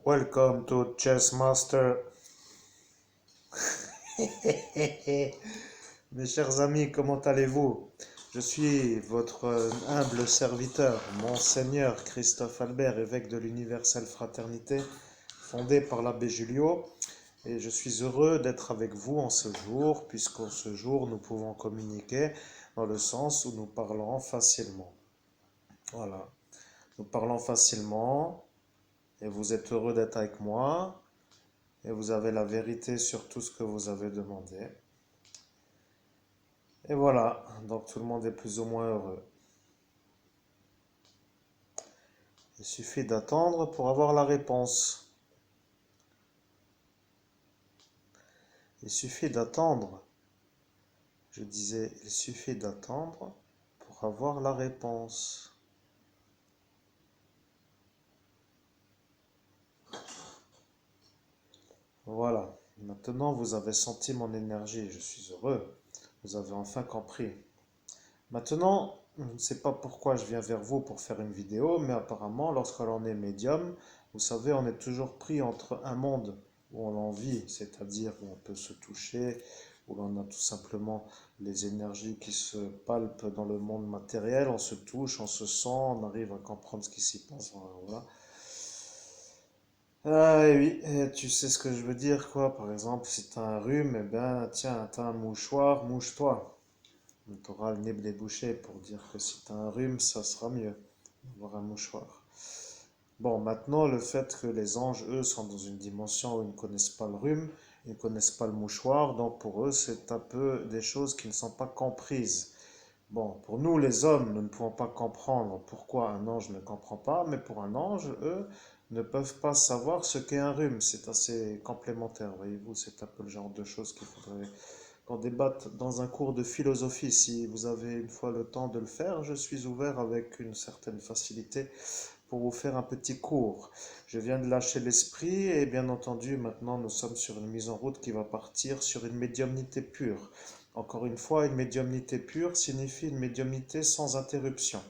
Welcome to Chess Master. Mes chers amis, comment allez-vous? Je suis votre humble serviteur, Monseigneur Christophe Albert, évêque de l'Universelle Fraternité, fondé par l'abbé Julio, et je suis heureux d'être avec vous en ce jour, puisqu'en ce jour nous pouvons communiquer dans le sens où nous parlons facilement. Voilà, nous parlons facilement, et vous êtes heureux d'être avec moi. Et vous avez la vérité sur tout ce que vous avez demandé. Et voilà, donc tout le monde est plus ou moins heureux. Il suffit d'attendre pour avoir la réponse. Il suffit d'attendre. Je disais, il suffit d'attendre pour avoir la réponse. Voilà, maintenant vous avez senti mon énergie, je suis heureux. Vous avez enfin compris. Maintenant, je ne sais pas pourquoi je viens vers vous pour faire une vidéo, mais apparemment, lorsque l'on est médium, vous savez, on est toujours pris entre un monde où on en vit, c'est-à-dire où on peut se toucher, où l'on a tout simplement les énergies qui se palpent dans le monde matériel, on se touche, on se sent, on arrive à comprendre ce qui s'y passe. Voilà. Ah et oui, et tu sais ce que je veux dire, quoi. Par exemple, si t'as un rhume, eh ben, tiens, t'as un mouchoir, mouche-toi. Tu auras le nez débouché pour dire que si tu as un rhume, ça sera mieux d'avoir un mouchoir. Bon, maintenant, le fait que les anges, eux, sont dans une dimension où ils ne connaissent pas le rhume, ils ne connaissent pas le mouchoir, donc pour eux, c'est un peu des choses qui ne sont pas comprises. Bon, pour nous, les hommes, nous ne pouvons pas comprendre pourquoi un ange ne comprend pas, mais pour un ange, eux, ne peuvent pas savoir ce qu'est un rhume. C'est assez complémentaire, voyez-vous, c'est un peu le genre de choses qu'il faudrait qu'on débatte dans un cours de philosophie. Si vous avez une fois le temps de le faire, je suis ouvert avec une certaine facilité pour vous faire un petit cours. Je viens de lâcher l'esprit et bien entendu, maintenant nous sommes sur une mise en route qui va partir sur une médiumnité pure. Encore une fois, une médiumnité pure signifie une médiumnité sans interruption.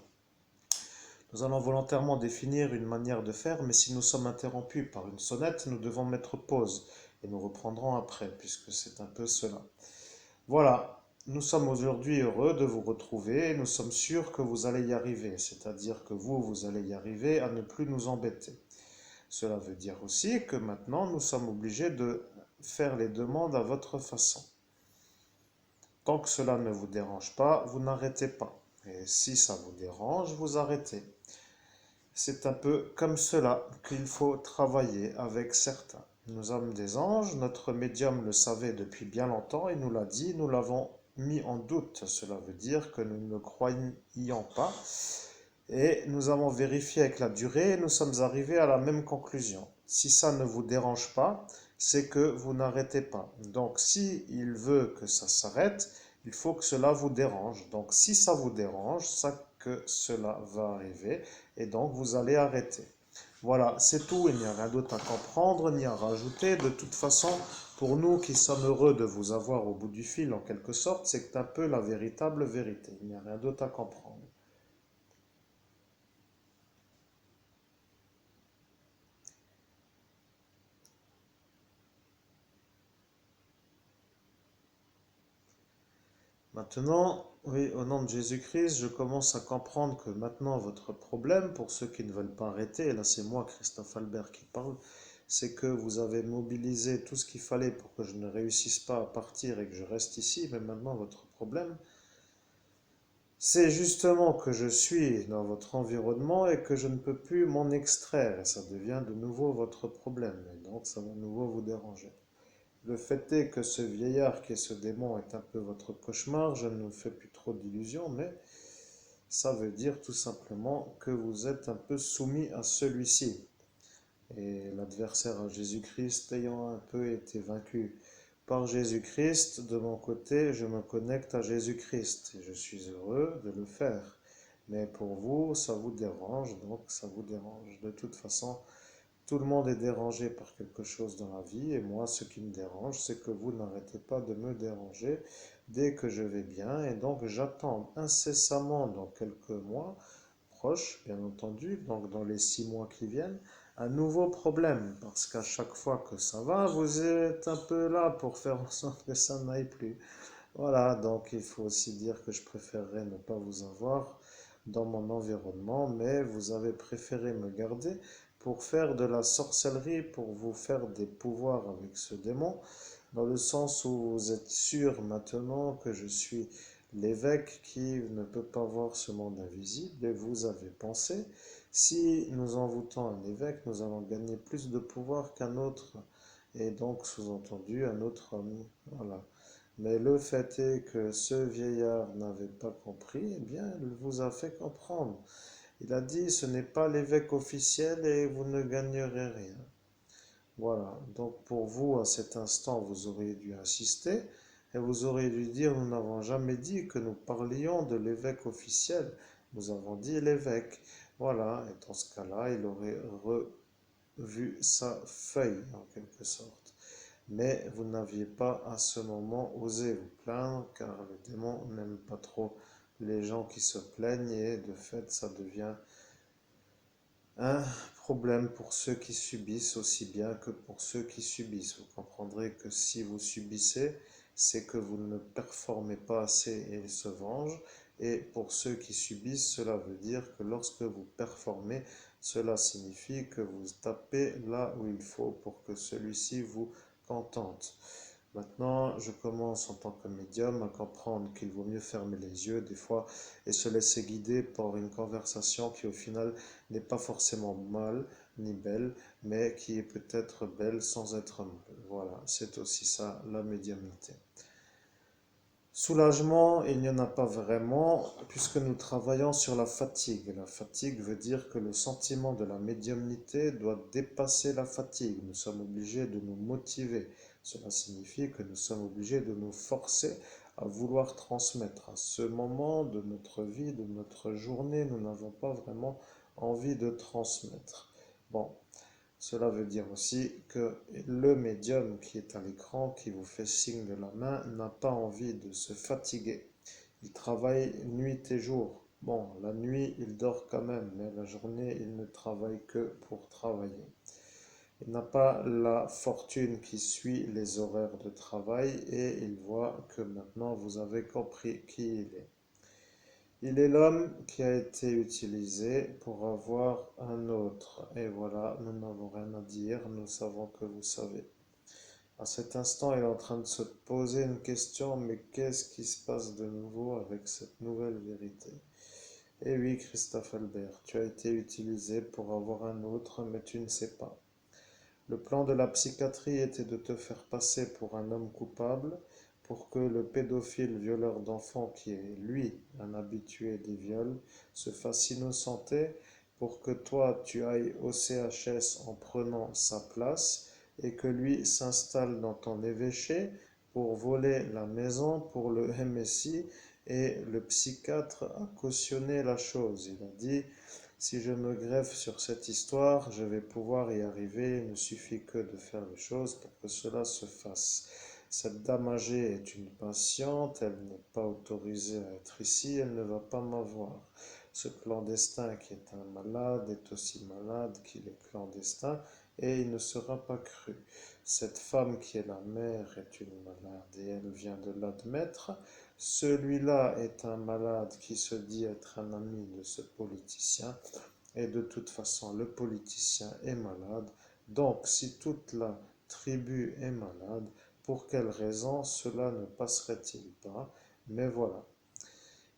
Nous allons volontairement définir une manière de faire, mais si nous sommes interrompus par une sonnette, nous devons mettre pause et nous reprendrons après, puisque c'est un peu cela. Voilà, nous sommes aujourd'hui heureux de vous retrouver et nous sommes sûrs que vous allez y arriver, c'est-à-dire que vous allez y arriver à ne plus nous embêter. Cela veut dire aussi que maintenant nous sommes obligés de faire les demandes à votre façon. Tant que cela ne vous dérange pas, vous n'arrêtez pas. Et si ça vous dérange, vous arrêtez. C'est un peu comme cela qu'il faut travailler avec certains. Nous sommes des anges, notre médium le savait depuis bien longtemps et nous l'a dit, nous l'avons mis en doute. Cela veut dire que nous ne croyions pas et nous avons vérifié avec la durée et nous sommes arrivés à la même conclusion. Si ça ne vous dérange pas, c'est que vous n'arrêtez pas. Donc si il veut que ça s'arrête, il faut que cela vous dérange. Donc si ça vous dérange, ça que cela va arriver et donc vous allez arrêter. Voilà, c'est tout, il n'y a rien d'autre à comprendre ni à rajouter. De toute façon, pour nous qui sommes heureux de vous avoir au bout du fil en quelque sorte, c'est un peu la véritable vérité. Il n'y a rien d'autre à comprendre. Maintenant, oui, au nom de Jésus-Christ, je commence à comprendre que maintenant votre problème, pour ceux qui ne veulent pas arrêter, et là c'est moi, Christophe Albert, qui parle, c'est que vous avez mobilisé tout ce qu'il fallait pour que je ne réussisse pas à partir et que je reste ici, mais maintenant votre problème, c'est justement que je suis dans votre environnement et que je ne peux plus m'en extraire, et ça devient de nouveau votre problème, et donc ça va de nouveau vous déranger. Le fait est que ce vieillard qui est ce démon est un peu votre cauchemar, je ne me fais plus trop d'illusions, mais ça veut dire tout simplement que vous êtes un peu soumis à celui-ci. Et l'adversaire à Jésus-Christ ayant un peu été vaincu par Jésus-Christ, de mon côté, je me connecte à Jésus-Christ et je suis heureux de le faire. Mais pour vous, ça vous dérange, donc ça vous dérange. De toute façon, tout le monde est dérangé par quelque chose dans la vie, et moi, ce qui me dérange, c'est que vous n'arrêtez pas de me déranger dès que je vais bien, et donc j'attends incessamment dans quelques mois, proches, bien entendu, donc dans les 6 mois qui viennent, un nouveau problème, parce qu'à chaque fois que ça va, vous êtes un peu là pour faire en sorte que ça n'aille plus. Voilà, donc il faut aussi dire que je préférerais ne pas vous avoir dans mon environnement, mais vous avez préféré me garder pour faire de la sorcellerie, pour vous faire des pouvoirs avec ce démon, dans le sens où vous êtes sûr maintenant que je suis l'évêque qui ne peut pas voir ce monde invisible, et vous avez pensé, si nous envoûtons un évêque, nous allons gagner plus de pouvoir qu'un autre, et donc sous-entendu un autre homme. Voilà. Mais le fait est que ce vieillard n'avait pas compris, eh bien, il vous a fait comprendre. Il a dit, ce n'est pas l'évêque officiel et vous ne gagnerez rien. Voilà, donc pour vous, à cet instant, vous auriez dû insister et vous auriez dû dire, nous n'avons jamais dit que nous parlions de l'évêque officiel, nous avons dit l'évêque. Voilà, et dans ce cas-là, il aurait revu sa feuille, en quelque sorte. Mais vous n'aviez pas à ce moment osé vous plaindre, car le démon n'aime pas trop les gens qui se plaignent et de fait, ça devient un problème pour ceux qui subissent aussi bien que pour ceux qui subissent. Vous comprendrez que si vous subissez, c'est que vous ne performez pas assez et il se venge. Et pour ceux qui subissent, cela veut dire que lorsque vous performez, cela signifie que vous tapez là où il faut pour que celui-ci vous contente. Maintenant, je commence en tant que médium à comprendre qu'il vaut mieux fermer les yeux des fois et se laisser guider par une conversation qui au final n'est pas forcément mal ni belle, mais qui est peut-être belle sans être mal. Voilà, c'est aussi ça la médiumnité. Soulagement, il n'y en a pas vraiment, puisque nous travaillons sur la fatigue. La fatigue veut dire que le sentiment de la médiumnité doit dépasser la fatigue. Nous sommes obligés de nous motiver. Cela signifie que nous sommes obligés de nous forcer à vouloir transmettre. À ce moment de notre vie, de notre journée, nous n'avons pas vraiment envie de transmettre. Bon, cela veut dire aussi que le médium qui est à l'écran, qui vous fait signe de la main, n'a pas envie de se fatiguer. Il travaille nuit et jour. Bon, la nuit, il dort quand même, mais la journée, il ne travaille que pour travailler. Il n'a pas la fortune qui suit les horaires de travail et il voit que maintenant vous avez compris qui il est. Il est l'homme qui a été utilisé pour avoir un autre. Et voilà, nous n'avons rien à dire, nous savons que vous savez. À cet instant, il est en train de se poser une question, mais qu'est-ce qui se passe de nouveau avec cette nouvelle vérité? Eh oui, Christophe Albert, tu as été utilisé pour avoir un autre, mais tu ne sais pas. Le plan de la psychiatrie était de te faire passer pour un homme coupable, pour que le pédophile violeur d'enfants, qui est lui un habitué des viols, se fasse innocenter, pour que toi tu ailles au CHS en prenant sa place, et que lui s'installe dans ton évêché pour voler la maison pour le MSI, et le psychiatre a cautionné la chose. Il a dit si je me greffe sur cette histoire, je vais pouvoir y arriver. Il ne suffit que de faire les choses pour que cela se fasse. Cette dame âgée est une patiente, elle n'est pas autorisée à être ici, elle ne va pas m'avoir. Ce clandestin qui est un malade est aussi malade qu'il est clandestin et il ne sera pas cru. Cette femme qui est la mère est une malade et elle vient de l'admettre. Celui-là est un malade qui se dit être un ami de ce politicien et de toute façon le politicien est malade. Donc si toute la tribu est malade, pour quelle raison cela ne passerait-il pas? Mais voilà.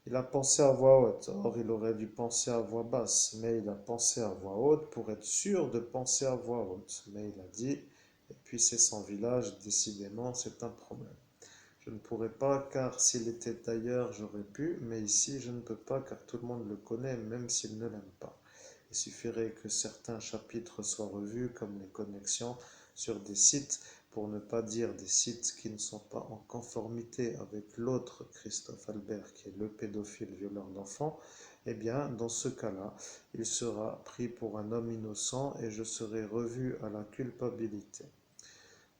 Il a pensé à voix haute. Or, il aurait dû penser à voix basse, mais il a pensé à voix haute pour être sûr de penser à voix haute. Mais il a dit, et puis c'est son village, décidément, c'est un problème. Je ne pourrais pas, car s'il était ailleurs, j'aurais pu, mais ici, je ne peux pas, car tout le monde le connaît, même s'il ne l'aime pas. Il suffirait que certains chapitres soient revus, comme les connexions sur des sites, pour ne pas dire des sites qui ne sont pas en conformité avec l'autre Christophe Albert, qui est le pédophile violeur d'enfants. Eh bien, dans ce cas-là, il sera pris pour un homme innocent et je serai revu à la culpabilité.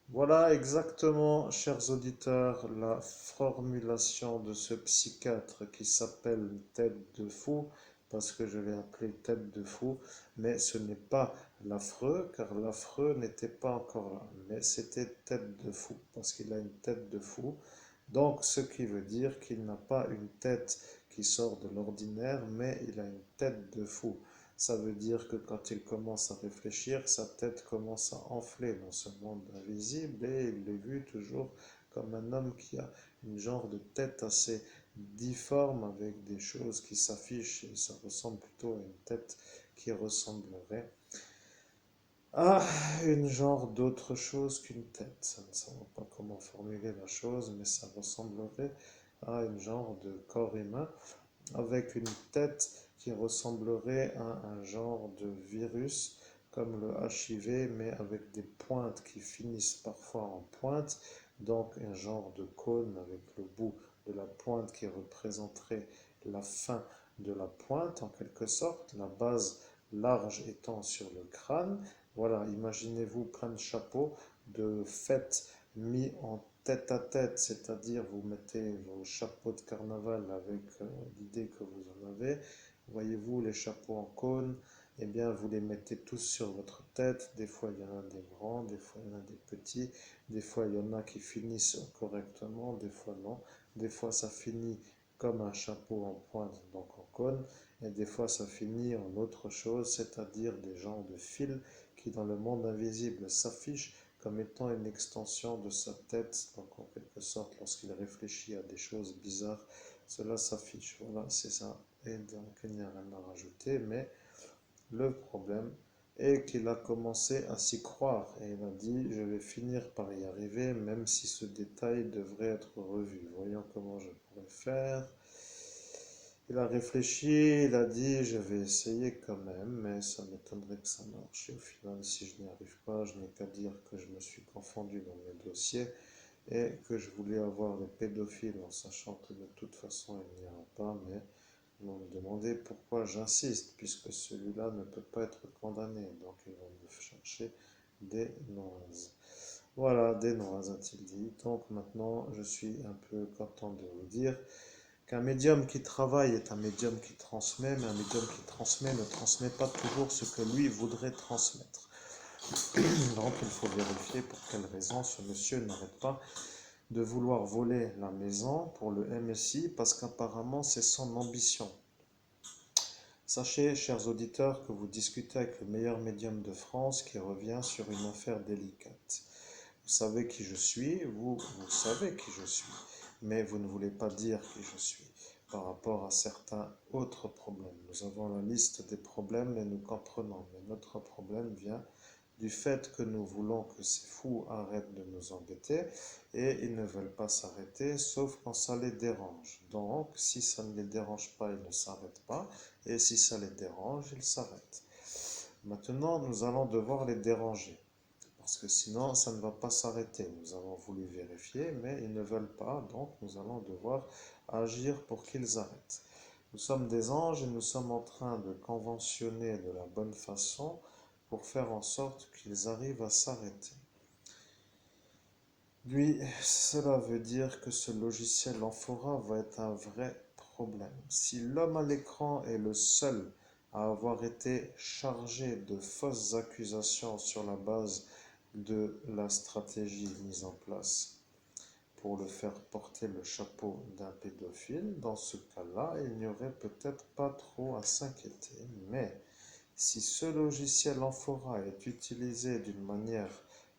Voilà exactement, chers auditeurs, la formulation de ce psychiatre qui s'appelle Tête de Fou, parce que je l'ai appelé tête de fou, mais ce n'est pas l'affreux, car l'affreux n'était pas encore là, mais c'était tête de fou, parce qu'il a une tête de fou. Donc, ce qui veut dire qu'il n'a pas une tête qui sort de l'ordinaire, mais il a une tête de fou. Ça veut dire que quand il commence à réfléchir, sa tête commence à enfler dans ce monde invisible et il est vu toujours comme un homme qui a une genre de tête assez difforme avec des choses qui s'affichent et ça ressemble plutôt à une tête qui ressemblerait à une genre d'autre chose qu'une tête. Ça ne savons pas comment formuler la chose, mais ça ressemblerait à une genre de corps humain avec une tête qui ressemblerait à un genre de virus comme le HIV, mais avec des pointes qui finissent parfois en pointe, donc un genre de cône avec le bout de la pointe qui représenterait la fin de la pointe en quelque sorte, la base large étant sur le crâne. Voilà, imaginez-vous plein de chapeaux de fête mis en tête à tête, c'est-à-dire vous mettez vos chapeaux de carnaval avec l'idée que vous en avez. Voyez-vous les chapeaux en cône, eh bien vous les mettez tous sur votre tête. Des fois il y en a des grands, des fois il y en a des petits, des fois il y en a qui finissent correctement, des fois non. Des fois ça finit comme un chapeau en pointe, donc en cône, et des fois ça finit en autre chose, c'est-à-dire des genres de fils qui dans le monde invisible s'affichent comme étant une extension de sa tête. Donc en quelque sorte, lorsqu'il réfléchit à des choses bizarres, cela s'affiche. Voilà, c'est ça. Et donc il n'y a rien à rajouter, mais le problème est qu'il a commencé à s'y croire et il a dit je vais finir par y arriver même si ce détail devrait être revu. Voyons comment je pourrais faire. Il a réfléchi, il a dit je vais essayer quand même, mais ça m'étonnerait que ça marche. Et au final, si je n'y arrive pas, je n'ai qu'à dire que je me suis confondu dans mes dossiers et que je voulais avoir le pédophile en sachant que de toute façon il n'y aura pas, mais vous me demandez pourquoi j'insiste, puisque celui-là ne peut pas être condamné, donc ils vont me chercher des noises. Voilà, des noises, a-t-il dit. Donc maintenant, je suis un peu content de vous dire qu'un médium qui travaille est un médium qui transmet, mais un médium qui transmet ne transmet pas toujours ce que lui voudrait transmettre. Donc il faut vérifier pour quelle raison ce monsieur n'arrête pas de vouloir voler la maison pour le MSI, parce qu'apparemment c'est son ambition. Sachez, chers auditeurs, que vous discutez avec le meilleur médium de France qui revient sur une affaire délicate. Vous savez qui je suis, vous savez qui je suis, mais vous ne voulez pas dire qui je suis par rapport à certains autres problèmes. Nous avons la liste des problèmes et nous comprenons, mais notre problème vient du fait que nous voulons que ces fous arrêtent de nous embêter et ils ne veulent pas s'arrêter sauf quand ça les dérange. Donc, si ça ne les dérange pas, ils ne s'arrêtent pas et si ça les dérange, ils s'arrêtent. Maintenant, nous allons devoir les déranger parce que sinon ça ne va pas s'arrêter. Nous avons voulu vérifier, mais ils ne veulent pas, donc nous allons devoir agir pour qu'ils arrêtent. Nous sommes des anges et nous sommes en train de conventionner de la bonne façon pour faire en sorte qu'ils arrivent à s'arrêter. Lui, cela veut dire que ce logiciel Amphora va être un vrai problème. Si l'homme à l'écran est le seul à avoir été chargé de fausses accusations sur la base de la stratégie mise en place pour le faire porter le chapeau d'un pédophile, dans ce cas-là, il n'y aurait peut-être pas trop à s'inquiéter. Mais si ce logiciel Amphora est utilisé d'une manière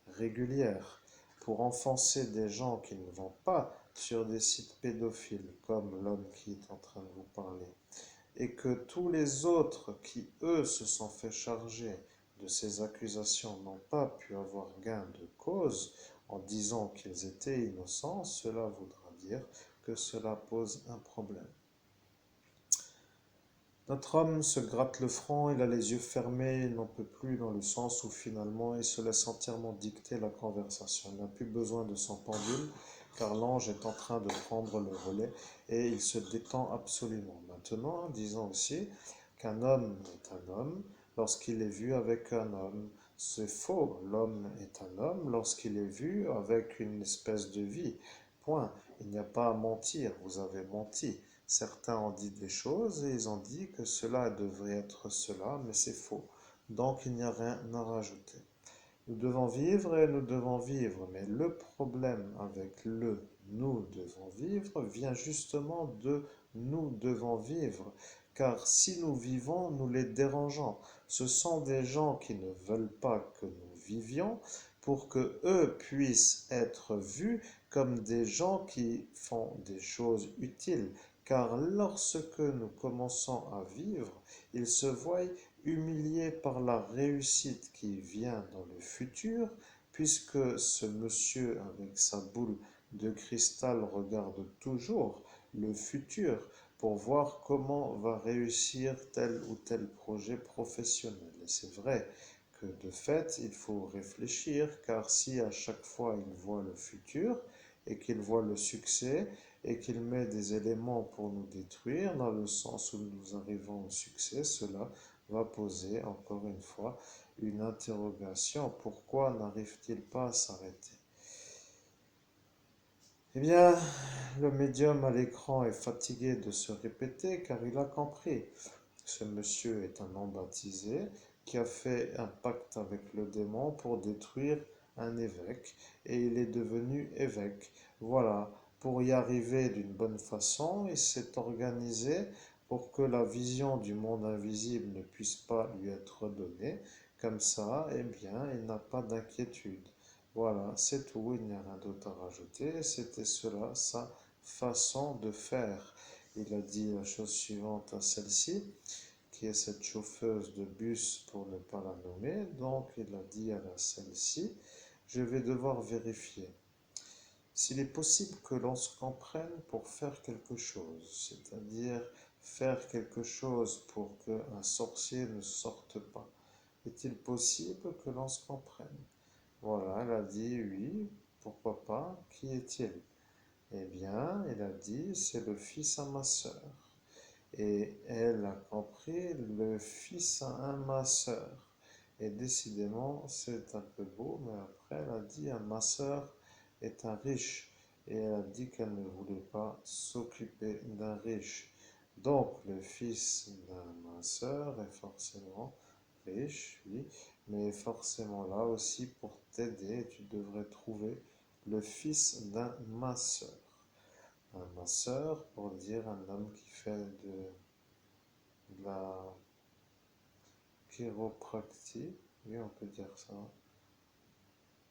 régulière pour enfoncer des gens qui ne vont pas sur des sites pédophiles comme l'homme qui est en train de vous parler, et que tous les autres qui, eux, se sont fait charger de ces accusations n'ont pas pu avoir gain de cause en disant qu'ils étaient innocents, cela voudra dire que cela pose un problème. Notre homme se gratte le front, il a les yeux fermés, il n'en peut plus dans le sens où finalement il se laisse entièrement dicter la conversation. Il n'a plus besoin de son pendule car l'ange est en train de prendre le relais et il se détend absolument. Maintenant, disons aussi qu'un homme est un homme lorsqu'il est vu avec un homme. C'est faux, l'homme est un homme lorsqu'il est vu avec une espèce de vie. Point. Il n'y a pas à mentir, vous avez menti. Certains ont dit des choses et ils ont dit que cela devrait être cela, mais c'est faux. Donc il n'y a rien à rajouter. Nous devons vivre et nous devons vivre, mais le problème avec le nous devons vivre vient justement de nous devons vivre, car si nous vivons, nous les dérangeons. Ce sont des gens qui ne veulent pas que nous vivions pour que eux puissent être vus comme des gens qui font des choses utiles. Car lorsque nous commençons à vivre, ils se voient humilié par la réussite qui vient dans le futur, puisque ce monsieur avec sa boule de cristal regarde toujours le futur pour voir comment va réussir tel ou tel projet professionnel. Et c'est vrai que de fait, il faut réfléchir, car si à chaque fois il voit le futur et qu'il voit le succès et qu'il met des éléments pour nous détruire, dans le sens où nous arrivons au succès, cela va poser encore une fois une interrogation. Pourquoi n'arrive-t-il pas à s'arrêter? Eh bien, le médium à l'écran est fatigué de se répéter car il a compris. Ce monsieur est un non baptisé qui a fait un pacte avec le démon pour détruire un évêque et il est devenu évêque. Voilà, pour y arriver d'une bonne façon, il s'est organisé pour que la vision du monde invisible ne puisse pas lui être donnée. Comme ça, eh bien, il n'a pas d'inquiétude. Voilà, c'est tout, il n'y a rien d'autre à rajouter. C'était cela, sa façon de faire. Il a dit la chose suivante à celle-ci, qui est cette chauffeuse de bus pour ne pas la nommer. Donc il a dit à celle-ci, je vais devoir vérifier s'il est possible que l'on se comprenne pour faire quelque chose, c'est-à-dire faire quelque chose pour qu'un sorcier ne sorte pas. Est-il possible que l'on se comprenne? Voilà, elle a dit oui, pourquoi pas, qui est-il? Eh bien, elle a dit, c'est le fils à ma sœur. Et elle a compris, le fils à un masseur. Et décidément, c'est un peu beau, mais après, elle a dit, un masseur est un riche. Et elle a dit qu'elle ne voulait pas s'occuper d'un riche. Donc, le fils d'un masseur est forcément riche, oui, mais forcément là aussi pour t'aider, tu devrais trouver le fils d'un masseur. Un masseur, pour dire un homme qui fait de la chiropractie, oui, on peut dire ça.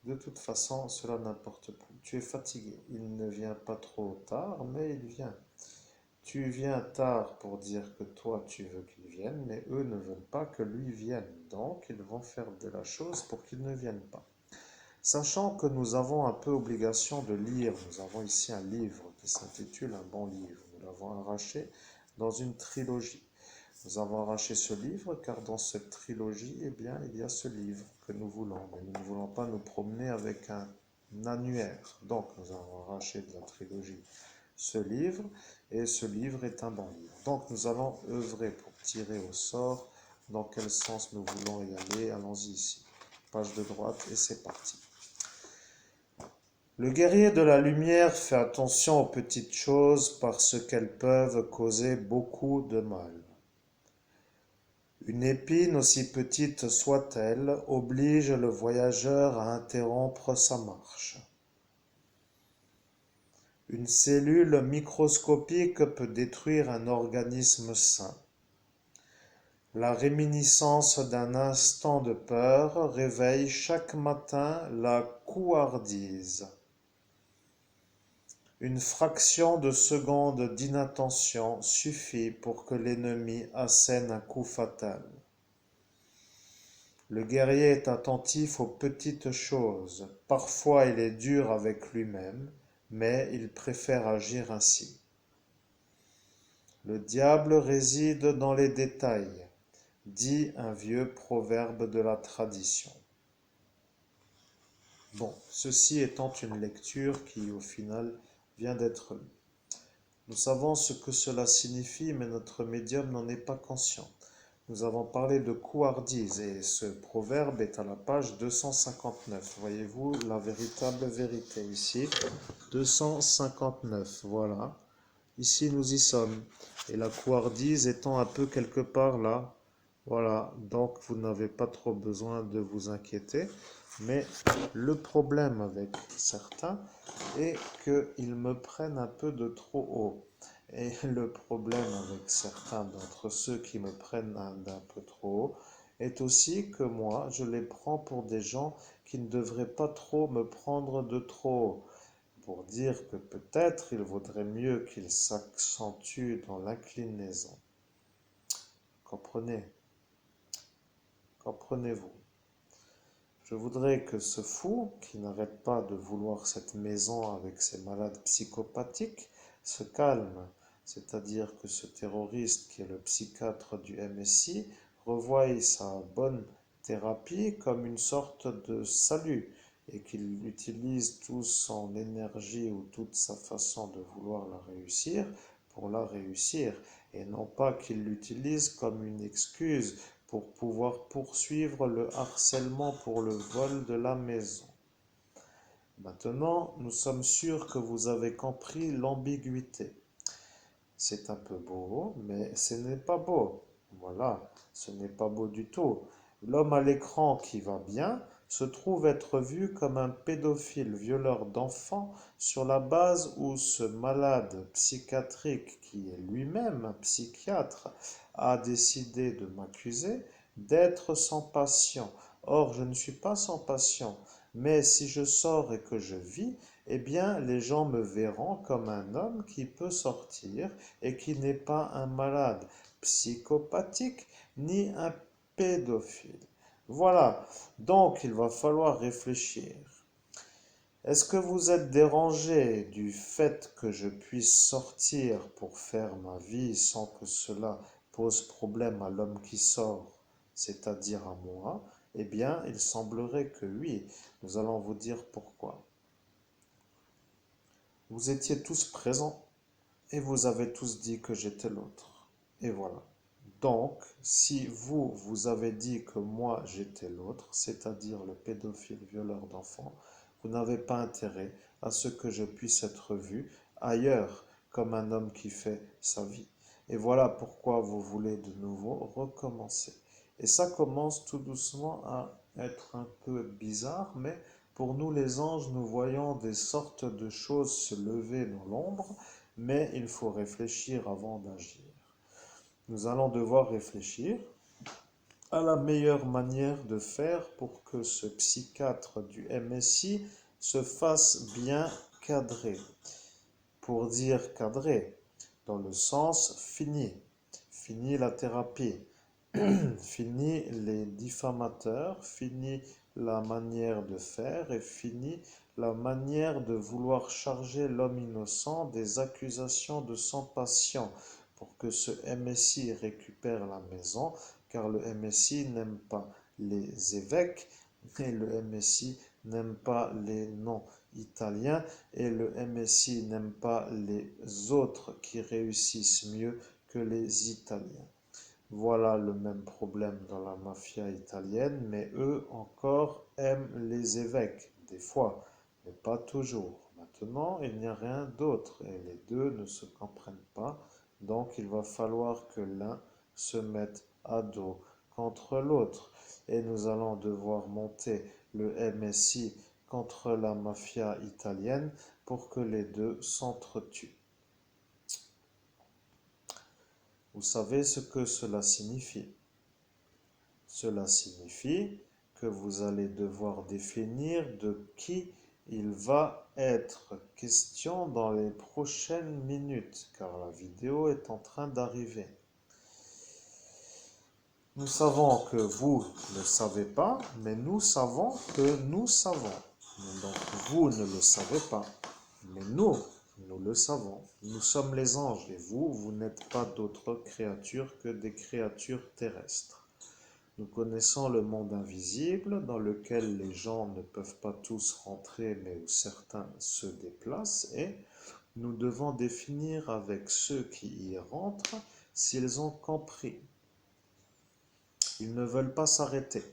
De toute façon, cela n'importe plus. Tu es fatigué. Il ne vient pas trop tard, mais il vient. Tu viens tard pour dire que toi tu veux qu'il vienne, mais eux ne veulent pas que lui vienne. Donc ils vont faire de la chose pour qu'il ne vienne pas. Sachant que nous avons un peu obligation de lire, nous avons ici un livre qui s'intitule Un bon livre. Nous l'avons arraché dans une trilogie. Nous avons arraché ce livre car dans cette trilogie, eh bien, il y a ce livre que nous voulons. Mais nous ne voulons pas nous promener avec un annuaire. Donc nous avons arraché de la trilogie ce livre et ce livre est un bon livre. Donc nous allons œuvrer pour tirer au sort dans quel sens nous voulons y aller. Allons-y ici. Page de droite et c'est parti. Le guerrier de la lumière fait attention aux petites choses parce qu'elles peuvent causer beaucoup de mal. Une épine, aussi petite soit-elle, oblige le voyageur à interrompre sa marche. Une cellule microscopique peut détruire un organisme sain. La réminiscence d'un instant de peur réveille chaque matin la couardise. Une fraction de seconde d'inattention suffit pour que l'ennemi assène un coup fatal. Le guerrier est attentif aux petites choses. Parfois il est dur avec lui-même, mais il préfère agir ainsi. Le diable réside dans les détails, dit un vieux proverbe de la tradition. Bon, ceci étant une lecture qui au final vient d'être lue. Nous savons ce que cela signifie, mais notre médium n'en est pas conscient. Nous avons parlé de couardise et ce proverbe est à la page 259. Voyez-vous la véritable vérité ici? 259, voilà. Ici, nous y sommes. Et la couardise étant un peu quelque part là. Voilà, donc vous n'avez pas trop besoin de vous inquiéter. Mais le problème avec certains est qu'ils me prennent un peu de trop haut. Et le problème avec certains d'entre ceux qui me prennent d'un peu trop haut est aussi que moi, je les prends pour des gens qui ne devraient pas trop me prendre de trop haut. Pour dire que peut-être il vaudrait mieux qu'ils s'accentuent dans l'inclinaison. Comprenez? Comprenez-vous? Je voudrais que ce fou, qui n'arrête pas de vouloir cette maison avec ses malades psychopathiques, se calme. C'est-à-dire que ce terroriste qui est le psychiatre du MSI revoie sa bonne thérapie comme une sorte de salut et qu'il utilise toute son énergie ou toute sa façon de vouloir la réussir pour la réussir et non pas qu'il l'utilise comme une excuse pour pouvoir poursuivre le harcèlement pour le vol de la maison. Maintenant, nous sommes sûrs que vous avez compris l'ambiguïté. C'est un peu beau, mais ce n'est pas beau. Voilà, ce n'est pas beau du tout. L'homme à l'écran qui va bien se trouve être vu comme un pédophile violeur d'enfants sur la base où ce malade psychiatrique, qui est lui-même un psychiatre, a décidé de m'accuser d'être sans patient. Or, je ne suis pas sans patient, mais si je sors et que je vis, eh bien, les gens me verront comme un homme qui peut sortir et qui n'est pas un malade psychopathique ni un pédophile. Voilà, donc il va falloir réfléchir. Est-ce que vous êtes dérangé du fait que je puisse sortir pour faire ma vie sans que cela pose problème à l'homme qui sort, c'est-à-dire à moi? Eh bien, il semblerait que oui. Nous allons vous dire pourquoi. Vous étiez tous présents et vous avez tous dit que j'étais l'autre. Et voilà. Donc, si vous, vous avez dit que moi j'étais l'autre, c'est-à-dire le pédophile violeur d'enfants, vous n'avez pas intérêt à ce que je puisse être vu ailleurs comme un homme qui fait sa vie. Et voilà pourquoi vous voulez de nouveau recommencer. Et ça commence tout doucement à être un peu bizarre, mais pour nous les anges, nous voyons des sortes de choses se lever dans l'ombre, mais il faut réfléchir avant d'agir. Nous allons devoir réfléchir à la meilleure manière de faire pour que ce psychiatre du MSI se fasse bien cadrer. Pour dire cadrer, dans le sens fini. Fini la thérapie. Fini les diffamateurs. Fini la manière de faire et fini la manière de vouloir charger l'homme innocent des accusations de son patient pour que ce MSI récupère la maison, car le MSI n'aime pas les évêques et le MSI n'aime pas les noms italiens et le MSI n'aime pas les autres qui réussissent mieux que les Italiens. Voilà le même problème dans la mafia italienne, mais eux encore aiment les évêques, des fois, mais pas toujours. Maintenant, il n'y a rien d'autre et les deux ne se comprennent pas, donc il va falloir que l'un se mette à dos contre l'autre et nous allons devoir monter le MSI contre la mafia italienne pour que les deux s'entretuent. Vous savez ce que cela signifie? Cela signifie que vous allez devoir définir de qui il va être question dans les prochaines minutes, car la vidéo est en train d'arriver. Nous savons que vous ne savez pas, mais nous savons que nous savons. Donc vous ne le savez pas, mais nous le savons. Nous sommes les anges et vous, vous n'êtes pas d'autres créatures que des créatures terrestres. Nous connaissons le monde invisible dans lequel les gens ne peuvent pas tous rentrer, mais où certains se déplacent, et nous devons définir avec ceux qui y rentrent s'ils ont compris. Ils ne veulent pas s'arrêter.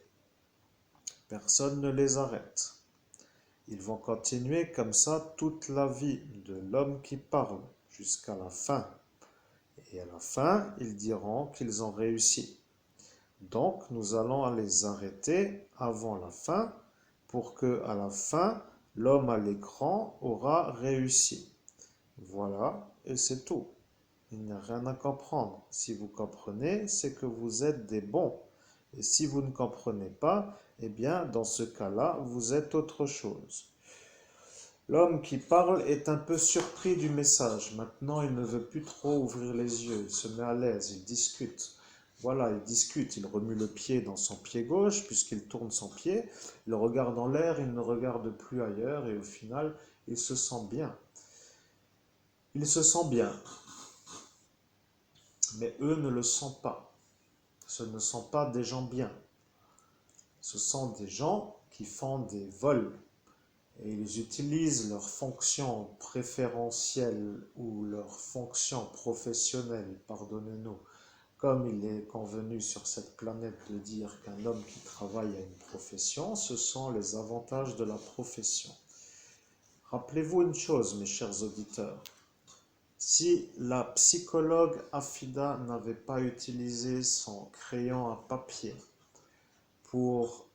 Personne ne les arrête. Ils vont continuer comme ça toute la vie de l'homme qui parle. jusqu'à la fin. Et à la fin, ils diront qu'ils ont réussi. Donc, nous allons les arrêter avant la fin pour que, à la fin, l'homme à l'écran aura réussi. Voilà, et c'est tout. Il n'y a rien à comprendre. Si vous comprenez, c'est que vous êtes des bons. Et si vous ne comprenez pas, eh bien, dans ce cas-là, vous êtes autre chose. L'homme qui parle est un peu surpris du message. Maintenant, il ne veut plus trop ouvrir les yeux. Il se met à l'aise, il discute. Voilà, il discute. Il remue le pied dans son pied gauche puisqu'il tourne son pied. Il regarde en l'air, il ne regarde plus ailleurs et au final, il se sent bien. Il se sent bien. Mais eux ne le sentent pas. Ce ne sont pas des gens bien. Ce sont des gens qui font des vols. Et ils utilisent leur fonction préférentielle ou leur fonction professionnelle, pardonnez-nous, comme il est convenu sur cette planète de dire qu'un homme qui travaille a une profession, ce sont les avantages de la profession. Rappelez-vous une chose, mes chers auditeurs, si la psychologue Afida n'avait pas utilisé son crayon à papier pour,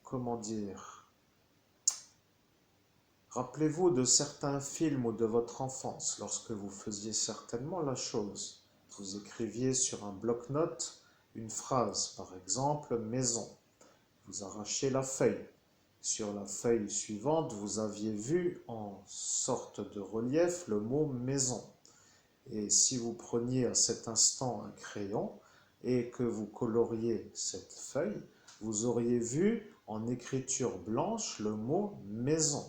comment dire, rappelez-vous de certains films ou de votre enfance, lorsque vous faisiez certainement la chose. Vous écriviez sur un bloc-notes une phrase, par exemple maison. Vous arrachez la feuille. Sur la feuille suivante, vous aviez vu en sorte de relief le mot maison. Et si vous preniez à cet instant un crayon et que vous coloriez cette feuille, vous auriez vu en écriture blanche le mot maison.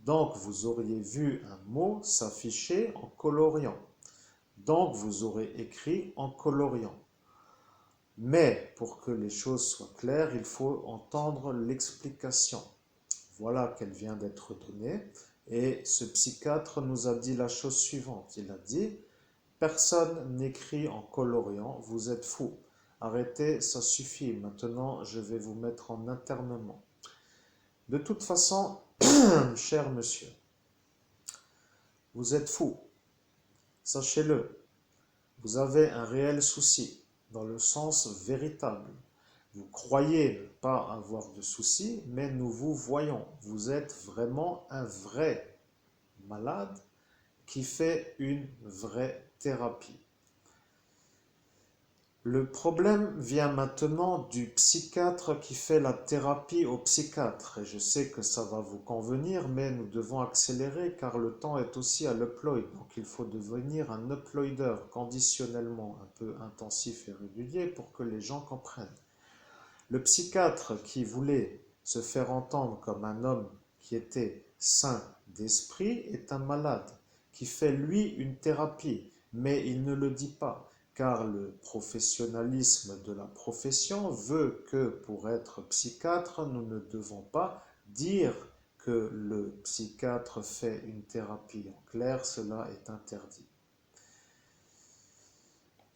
Donc, vous auriez vu un mot s'afficher en coloriant. Donc, vous aurez écrit en coloriant. Mais, pour que les choses soient claires, il faut entendre l'explication. Voilà qu'elle vient d'être donnée. Et ce psychiatre nous a dit la chose suivante. Il a dit, personne n'écrit en coloriant, vous êtes fous. Arrêtez, ça suffit. Maintenant, je vais vous mettre en internement. De toute façon, cher monsieur, vous êtes fou. Sachez-le, vous avez un réel souci, dans le sens véritable. Vous croyez ne pas avoir de souci, mais nous vous voyons. Vous êtes vraiment un vrai malade qui fait une vraie thérapie. Le problème vient maintenant du psychiatre qui fait la thérapie au psychiatre. Et je sais que ça va vous convenir, mais nous devons accélérer car le temps est aussi à l'upload. Donc il faut devenir un uploader conditionnellement un peu intensif et régulier pour que les gens comprennent. Le psychiatre qui voulait se faire entendre comme un homme qui était sain d'esprit est un malade, qui fait lui une thérapie, mais il ne le dit pas, car le professionnalisme de la profession veut que pour être psychiatre, nous ne devons pas dire que le psychiatre fait une thérapie. En clair, cela est interdit.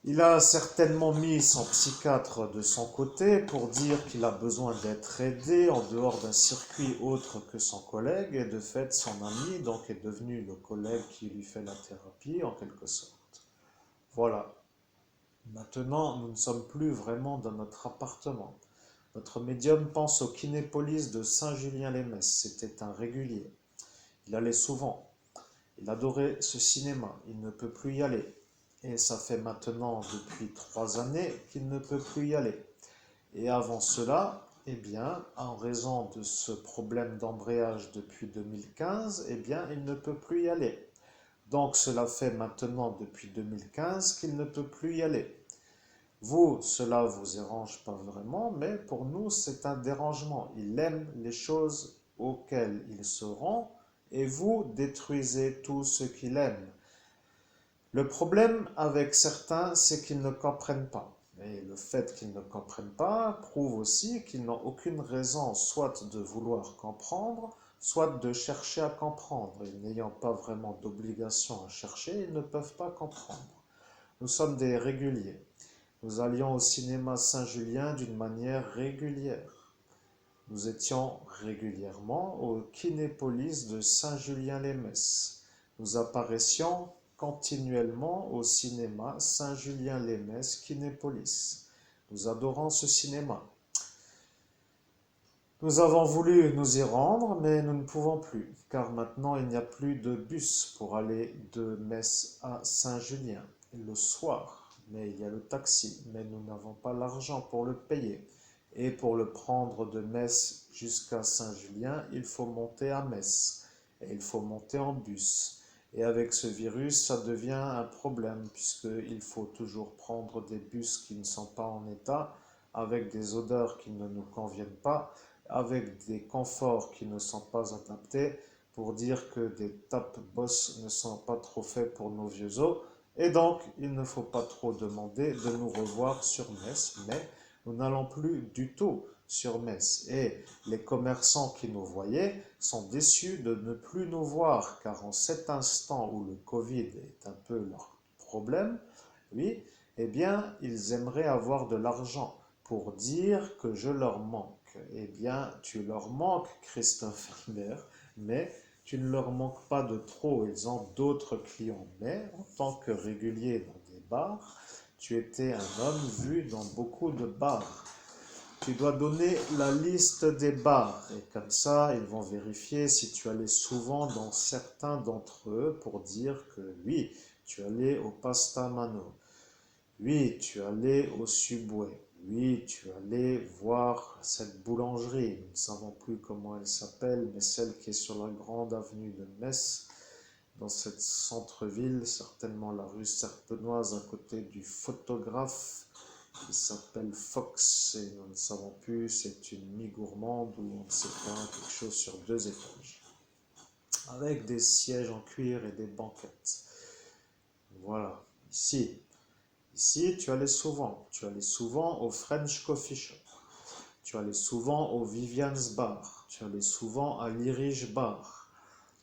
Il a certainement mis son psychiatre de son côté pour dire qu'il a besoin d'être aidé en dehors d'un circuit autre que son collègue et de fait son ami donc est devenu le collègue qui lui fait la thérapie en quelque sorte. Voilà. Maintenant, nous ne sommes plus vraiment dans notre appartement. Notre médium pense au Kinépolis de Saint-Julien-les-Metz. C'était un régulier. Il allait souvent. Il adorait ce cinéma. Il ne peut plus y aller. Et ça fait maintenant depuis 3 années qu'il ne peut plus y aller. Et avant cela, eh bien, en raison de ce problème d'embrayage depuis 2015, eh bien, il ne peut plus y aller. Donc cela fait maintenant depuis 2015 qu'il ne peut plus y aller. Vous, cela vous dérange pas vraiment, mais pour nous, c'est un dérangement. Il aime les choses auxquelles il se rend et vous détruisez tout ce qu'il aime. Le problème avec certains, c'est qu'ils ne comprennent pas. Et le fait qu'ils ne comprennent pas prouve aussi qu'ils n'ont aucune raison soit de vouloir comprendre, soit de chercher à comprendre. Et n'ayant pas vraiment d'obligation à chercher, ils ne peuvent pas comprendre. Nous sommes des réguliers. Nous allions au cinéma Saint-Julien d'une manière régulière. Nous étions régulièrement au Kinépolis de Saint-Julien-les-Metz. Nous apparaissions continuellement au cinéma Saint-Julien-les-Metz, Kinépolis. Nous adorons ce cinéma. Nous avons voulu nous y rendre, mais nous ne pouvons plus, car maintenant il n'y a plus de bus pour aller de Metz à Saint-Julien le soir. Mais il y a le taxi, mais nous n'avons pas l'argent pour le payer. Et pour le prendre de Metz jusqu'à Saint-Julien, il faut monter à Metz. Et il faut monter en bus. Et avec ce virus, ça devient un problème, puisqu'il faut toujours prendre des bus qui ne sont pas en état, avec des odeurs qui ne nous conviennent pas, avec des conforts qui ne sont pas adaptés, pour dire que des tape-bosses ne sont pas trop faits pour nos vieux os. Et donc, il ne faut pas trop demander de nous revoir sur Metz, mais nous n'allons plus du tout sur Metz. Et les commerçants qui nous voyaient sont déçus de ne plus nous voir, car en cet instant où le Covid est un peu leur problème, oui, eh bien, ils aimeraient avoir de l'argent pour dire que je leur manque. Eh bien, tu leur manques, Christophe Albert, mais tu ne leur manques pas de trop. Ils ont d'autres clients. Mais en tant que régulier dans des bars, tu étais un homme vu dans beaucoup de bars. Tu dois donner la liste des bars et comme ça, ils vont vérifier si tu allais souvent dans certains d'entre eux pour dire que oui, tu allais au Pasta Mano. Oui, tu allais au Subway. Oui, tu allais voir cette boulangerie. Nous ne savons plus comment elle s'appelle, mais celle qui est sur la grande avenue de Metz, dans cette centre-ville, certainement la rue Serpenoise, à côté du photographe qui s'appelle Fox. Et nous ne savons plus, c'est une mi-gourmande ou on ne sait pas, quelque chose sur 2 étages. Avec des sièges en cuir et des banquettes. Voilà, ici. Ici, tu allais souvent. Tu allais souvent au French Coffee Shop. Tu allais souvent au Vivian's Bar. Tu allais souvent à l'Irish Bar.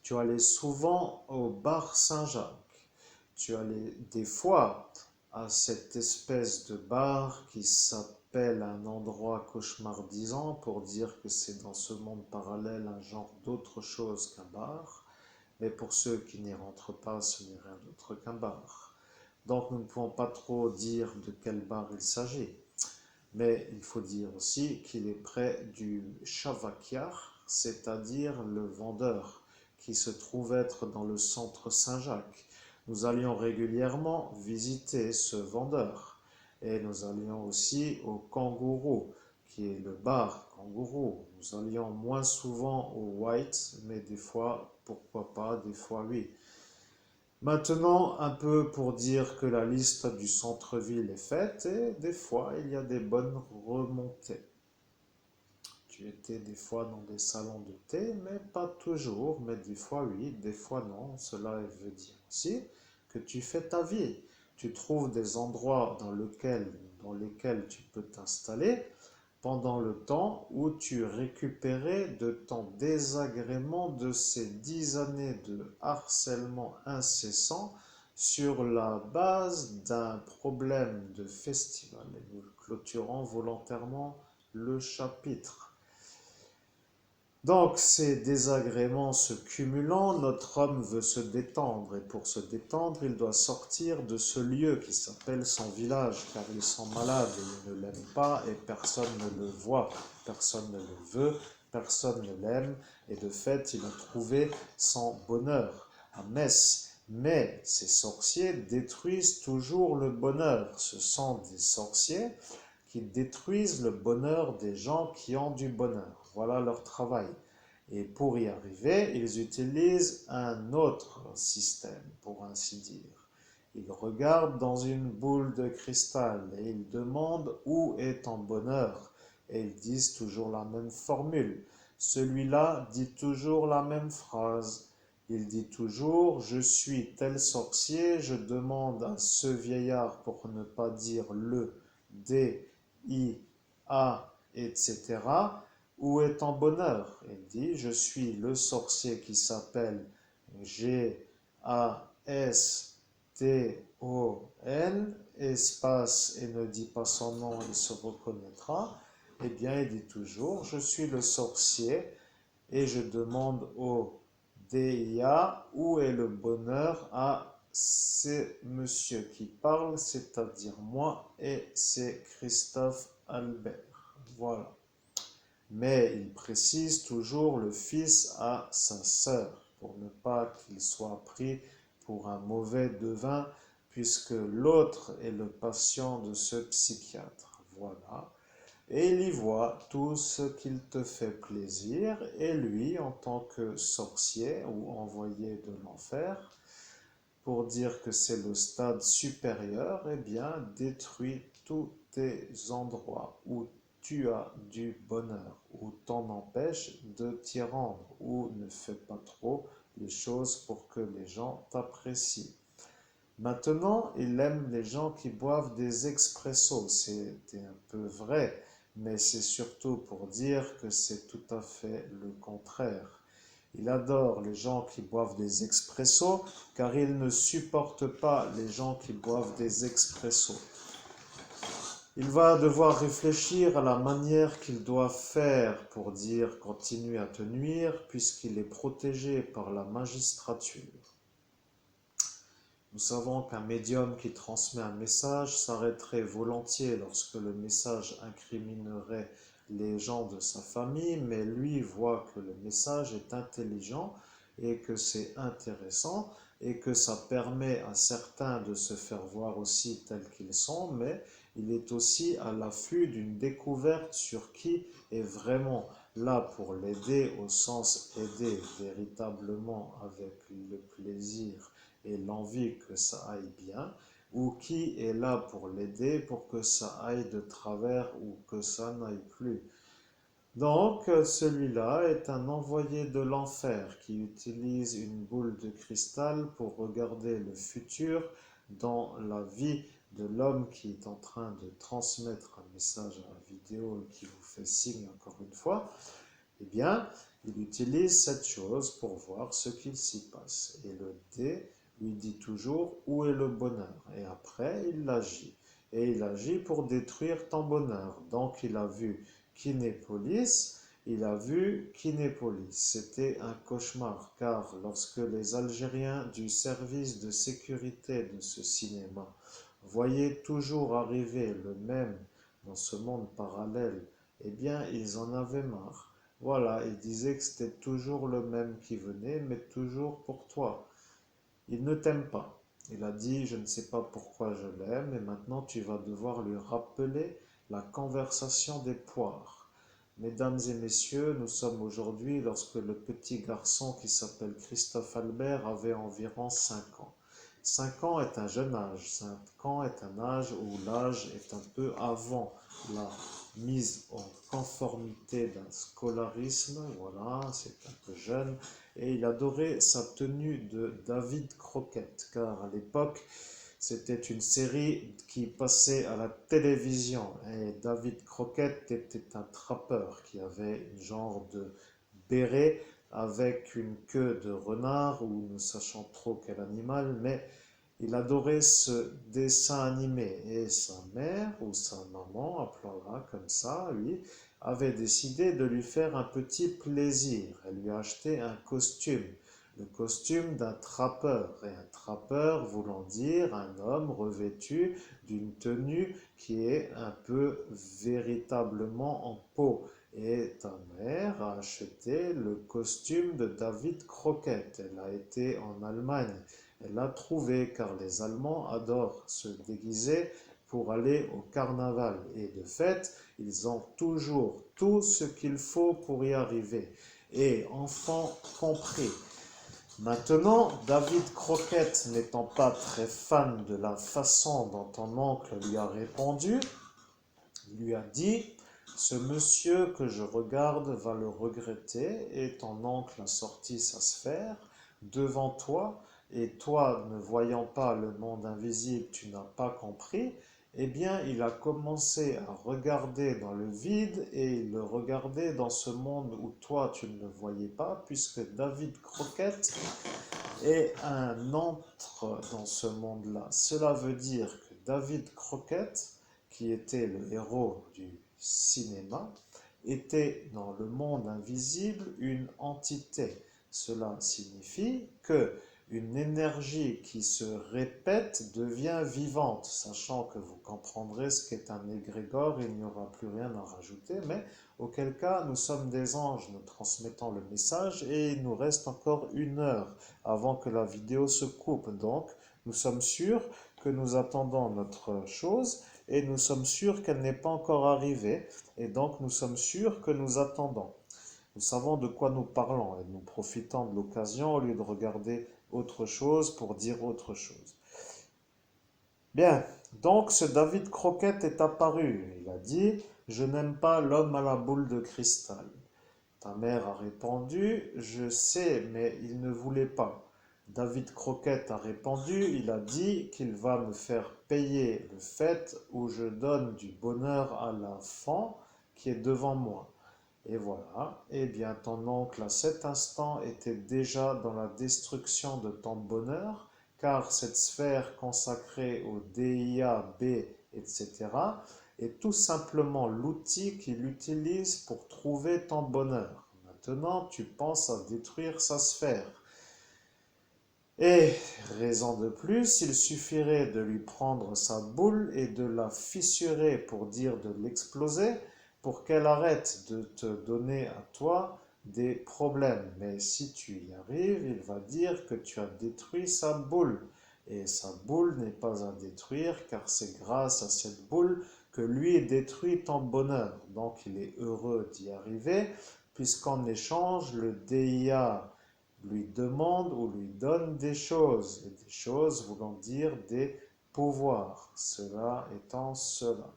Tu allais souvent au Bar Saint-Jacques. Tu allais des fois à cette espèce de bar qui s'appelle un endroit cauchemardisant pour dire que c'est dans ce monde parallèle un genre d'autre chose qu'un bar. Mais pour ceux qui n'y rentrent pas, ce n'est rien d'autre qu'un bar. Donc nous ne pouvons pas trop dire de quel bar il s'agit. Mais il faut dire aussi qu'il est près du Chavakiar, c'est-à-dire le vendeur, qui se trouve être dans le centre Saint-Jacques. Nous allions régulièrement visiter ce vendeur. Et nous allions aussi au Kangourou, qui est le bar Kangourou. Nous allions moins souvent au White, mais des fois, pourquoi pas, des fois oui. Maintenant, un peu pour dire que la liste du centre-ville est faite, et des fois, il y a des bonnes remontées. Tu étais des fois dans des salons de thé, mais pas toujours, mais des fois oui, des fois non. Cela veut dire aussi que tu fais ta vie. Tu trouves des endroits dans lesquels tu peux t'installer pendant le temps où tu récupérais de ton désagrément de ces 10 années de harcèlement incessant sur la base d'un problème de festival. Et nous clôturons volontairement le chapitre. Donc, ces désagréments se cumulant, notre homme veut se détendre, et pour se détendre, il doit sortir de ce lieu qui s'appelle son village, car ils sont malades et ils ne l'aiment pas, et personne ne le voit, personne ne le veut, personne ne l'aime, et de fait, il a trouvé son bonheur à Metz. Mais ces sorciers détruisent toujours le bonheur. Ce sont des sorciers qui détruisent le bonheur des gens qui ont du bonheur. Voilà leur travail. Et pour y arriver, ils utilisent un autre système, pour ainsi dire. Ils regardent dans une boule de cristal et ils demandent où est ton bonheur. Et ils disent toujours la même formule. Celui-là dit toujours la même phrase. Il dit toujours, je suis tel sorcier, je demande à ce vieillard, pour ne pas dire le, D, I, A, etc. Où est ton bonheur? Il dit, je suis le sorcier qui s'appelle Gaston, espace, et ne dit pas son nom, il se reconnaîtra. Eh bien, il dit toujours, je suis le sorcier et je demande au DIA où est le bonheur à c'est monsieur qui parle, c'est-à-dire moi, et c'est Christophe Albert. Voilà. Mais il précise toujours le fils à sa sœur, pour ne pas qu'il soit pris pour un mauvais devin, puisque l'autre est le patient de ce psychiatre. Voilà. Et il y voit tout ce qu'il te fait plaisir, et lui, en tant que sorcier ou envoyé de l'enfer, pour dire que c'est le stade supérieur, eh bien, détruis tous tes endroits où tu as du bonheur, ou t'en empêche de t'y rendre, ou ne fais pas trop les choses pour que les gens t'apprécient. Maintenant, il aime les gens qui boivent des expressos. C'était un peu vrai, mais c'est surtout pour dire que c'est tout à fait le contraire. Il adore les gens qui boivent des expressos car il ne supporte pas les gens qui boivent des expressos. Il va devoir réfléchir à la manière qu'il doit faire pour dire continue à te nuire puisqu'il est protégé par la magistrature. Nous savons qu'un médium qui transmet un message s'arrêterait volontiers lorsque le message incriminerait les gens de sa famille, mais lui voit que le message est intelligent et que c'est intéressant et que ça permet à certains de se faire voir aussi tels qu'ils sont, mais il est aussi à l'affût d'une découverte sur qui est vraiment là pour l'aider au sens aider véritablement avec le plaisir et l'envie que ça aille bien, ou qui est là pour l'aider pour que ça aille de travers ou que ça n'aille plus. Donc, celui-là est un envoyé de l'enfer qui utilise une boule de cristal pour regarder le futur dans la vie de l'homme qui est en train de transmettre un message à la vidéo et qui vous fait signe encore une fois. Eh bien, il utilise cette chose pour voir ce qu'il s'y passe. Et le dé lui dit toujours où est le bonheur. Et après, il agit. Et il agit pour détruire ton bonheur. Donc, il a vu Kinépolis, il a vu Kinépolis. C'était un cauchemar, car lorsque les Algériens du service de sécurité de ce cinéma voyaient toujours arriver le même dans ce monde parallèle, eh bien, ils en avaient marre. Voilà, il disait que c'était toujours le même qui venait, mais toujours pour toi. Il ne t'aime pas. Il a dit, je ne sais pas pourquoi je l'aime, et maintenant tu vas devoir lui rappeler la conversation des poires. Mesdames et messieurs, nous sommes aujourd'hui lorsque le petit garçon qui s'appelle Christophe Albert avait environ 5 ans. 5 ans est un jeune âge. 5 ans est un âge où l'âge est un peu avant la mise en conformité d'un scolarisme. Voilà, c'est un peu jeune. Et il adorait sa tenue de David Croquette, car à l'époque, c'était une série qui passait à la télévision. Et David Croquette était un trappeur qui avait une genre de béret avec une queue de renard ou ne sachant trop quel animal, mais il adorait ce dessin animé et sa mère ou sa maman, appelons-la comme ça, lui, avait décidé de lui faire un petit plaisir. Elle lui a acheté un costume, le costume d'un trappeur, et un trappeur voulant dire un homme revêtu d'une tenue qui est un peu véritablement en peau. Et ta mère a acheté le costume de David Croquette. Elle a été en Allemagne. Elle l'a trouvé car les Allemands adorent se déguiser pour aller au carnaval. Et de fait, ils ont toujours tout ce qu'il faut pour y arriver. Et enfant compris. Maintenant, David Croquette n'étant pas très fan de la façon dont ton oncle lui a répondu, il lui a dit « Ce monsieur que je regarde va le regretter » et ton oncle a sorti sa sphère devant toi et toi, ne voyant pas le monde invisible, tu n'as pas compris, eh bien, il a commencé à regarder dans le vide et il le regardait dans ce monde où toi, tu ne le voyais pas, puisque David Croquette est un entre dans ce monde-là. Cela veut dire que David Croquette, qui était le héros du cinéma, était dans le monde invisible une entité. Cela signifie que une énergie qui se répète devient vivante, sachant que vous comprendrez ce qu'est un égrégore, il n'y aura plus rien à rajouter, mais auquel cas nous sommes des anges, nous transmettons le message et il nous reste encore 1 heure avant que la vidéo se coupe. Donc nous sommes sûrs que nous attendons notre chose et nous sommes sûrs qu'elle n'est pas encore arrivée et donc nous sommes sûrs que nous attendons. Nous savons de quoi nous parlons et nous profitons de l'occasion au lieu de regarder autre chose pour dire autre chose. Bien, donc ce David Croquette est apparu. Il a dit, je n'aime pas l'homme à la boule de cristal. Ta mère a répondu, je sais, mais il ne voulait pas. David Croquette a répondu, il a dit qu'il va me faire payer le fait où je donne du bonheur à l'enfant qui est devant moi. Et voilà, eh bien ton oncle à cet instant était déjà dans la destruction de ton bonheur, car cette sphère consacrée au DIA, B, etc., est tout simplement l'outil qu'il utilise pour trouver ton bonheur. Maintenant, tu penses à détruire sa sphère. Et, raison de plus, il suffirait de lui prendre sa boule et de la fissurer pour dire de l'exploser, pour qu'elle arrête de te donner à toi des problèmes. Mais si tu y arrives, il va dire que tu as détruit sa boule. Et sa boule n'est pas à détruire, car c'est grâce à cette boule que lui détruit ton bonheur. Donc il est heureux d'y arriver, puisqu'en échange, le DIA lui demande ou lui donne des choses, et des choses voulant dire des pouvoirs, cela étant cela.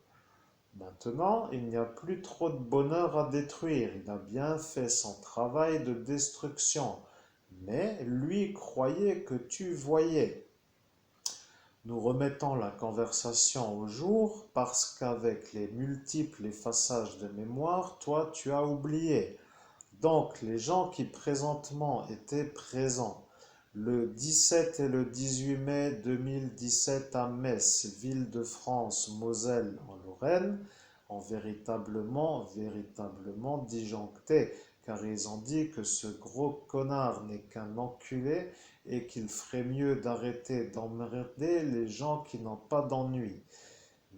Maintenant, il n'y a plus trop de bonheur à détruire, il a bien fait son travail de destruction, mais lui croyait que tu voyais. Nous remettons la conversation au jour parce qu'avec les multiples effaçages de mémoire, toi tu as oublié. Donc, les gens qui présentement étaient présents le 17 et le 18 mai 2017 à Metz, ville de France, Moselle, en Lorraine, ont véritablement disjoncté, car ils ont dit que ce gros connard n'est qu'un enculé et qu'il ferait mieux d'arrêter d'emmerder les gens qui n'ont pas d'ennui.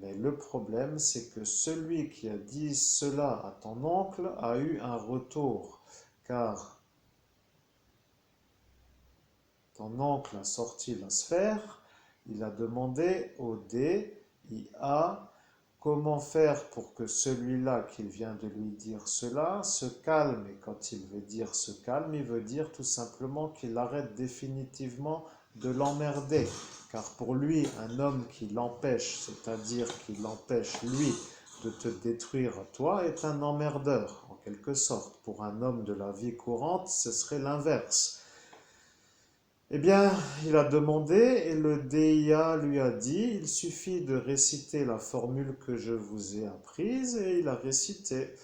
Mais le problème, c'est que celui qui a dit cela à ton oncle a eu un retour, car ton oncle a sorti la sphère, il a demandé au DIA comment faire pour que celui-là qui vient de lui dire cela se calme. Et quand il veut dire se calme, il veut dire tout simplement qu'il arrête définitivement de l'emmerder. Car pour lui, un homme qui l'empêche, c'est-à-dire qui l'empêche lui de te détruire à toi, est un emmerdeur, en quelque sorte. Pour un homme de la vie courante, ce serait l'inverse. Eh bien, il a demandé et le DIA lui a dit, il suffit de réciter la formule que je vous ai apprise et il a récité.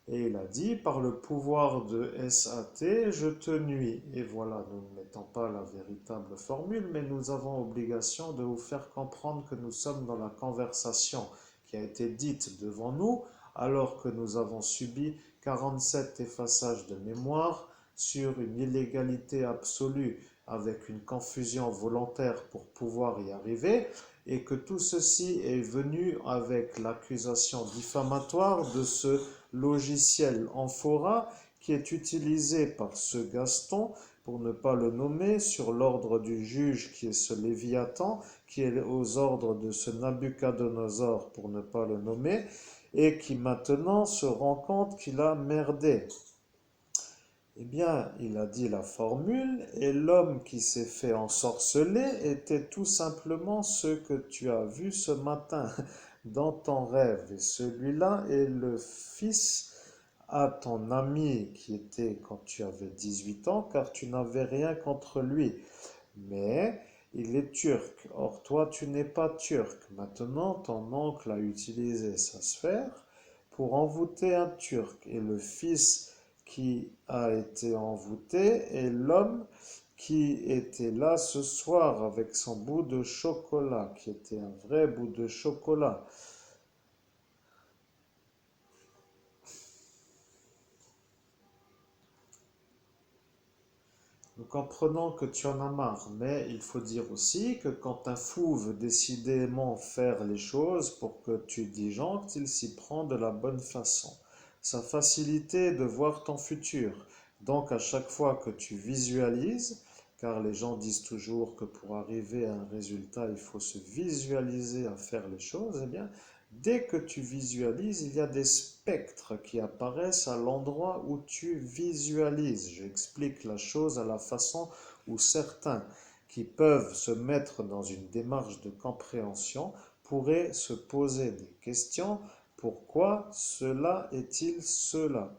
Et il a dit, par le pouvoir de SAT, je te nuis. Et voilà, nous ne mettons pas la véritable formule, mais nous avons obligation de vous faire comprendre que nous sommes dans la conversation qui a été dite devant nous, alors que nous avons subi 47 effaçages de mémoire sur une illégalité absolue avec une confusion volontaire pour pouvoir y arriver, et que tout ceci est venu avec l'accusation diffamatoire de ce logiciel Amphora qui est utilisé par ce Gaston, pour ne pas le nommer, sur l'ordre du juge qui est ce Léviathan, qui est aux ordres de ce Nabucodonosor, pour ne pas le nommer, et qui maintenant se rend compte qu'il a merdé. Eh bien, il a dit la formule, et l'homme qui s'est fait ensorceler était tout simplement ce que tu as vu ce matin dans ton rêve. Et celui-là est le fils à ton ami qui était quand tu avais 18 ans, car tu n'avais rien contre lui. Mais il est turc. Or, toi, tu n'es pas turc. Maintenant, ton oncle a utilisé sa sphère pour envoûter un turc. Et le fils qui a été envoûté est l'homme qui était là ce soir avec son bout de chocolat, qui était un vrai bout de chocolat. comprenant que tu en as marre, mais il faut dire aussi que quand un fou veut décidément faire les choses pour que tu disjonctes, il s'y prend de la bonne façon. Sa facilité de voir ton futur. Donc à chaque fois que tu visualises, car les gens disent toujours que pour arriver à un résultat, il faut se visualiser à faire les choses, eh bien, dès que tu visualises, il y a des spectres qui apparaissent à l'endroit où tu visualises. J'explique la chose à la façon où certains qui peuvent se mettre dans une démarche de compréhension pourraient se poser des questions. Pourquoi cela est-il cela?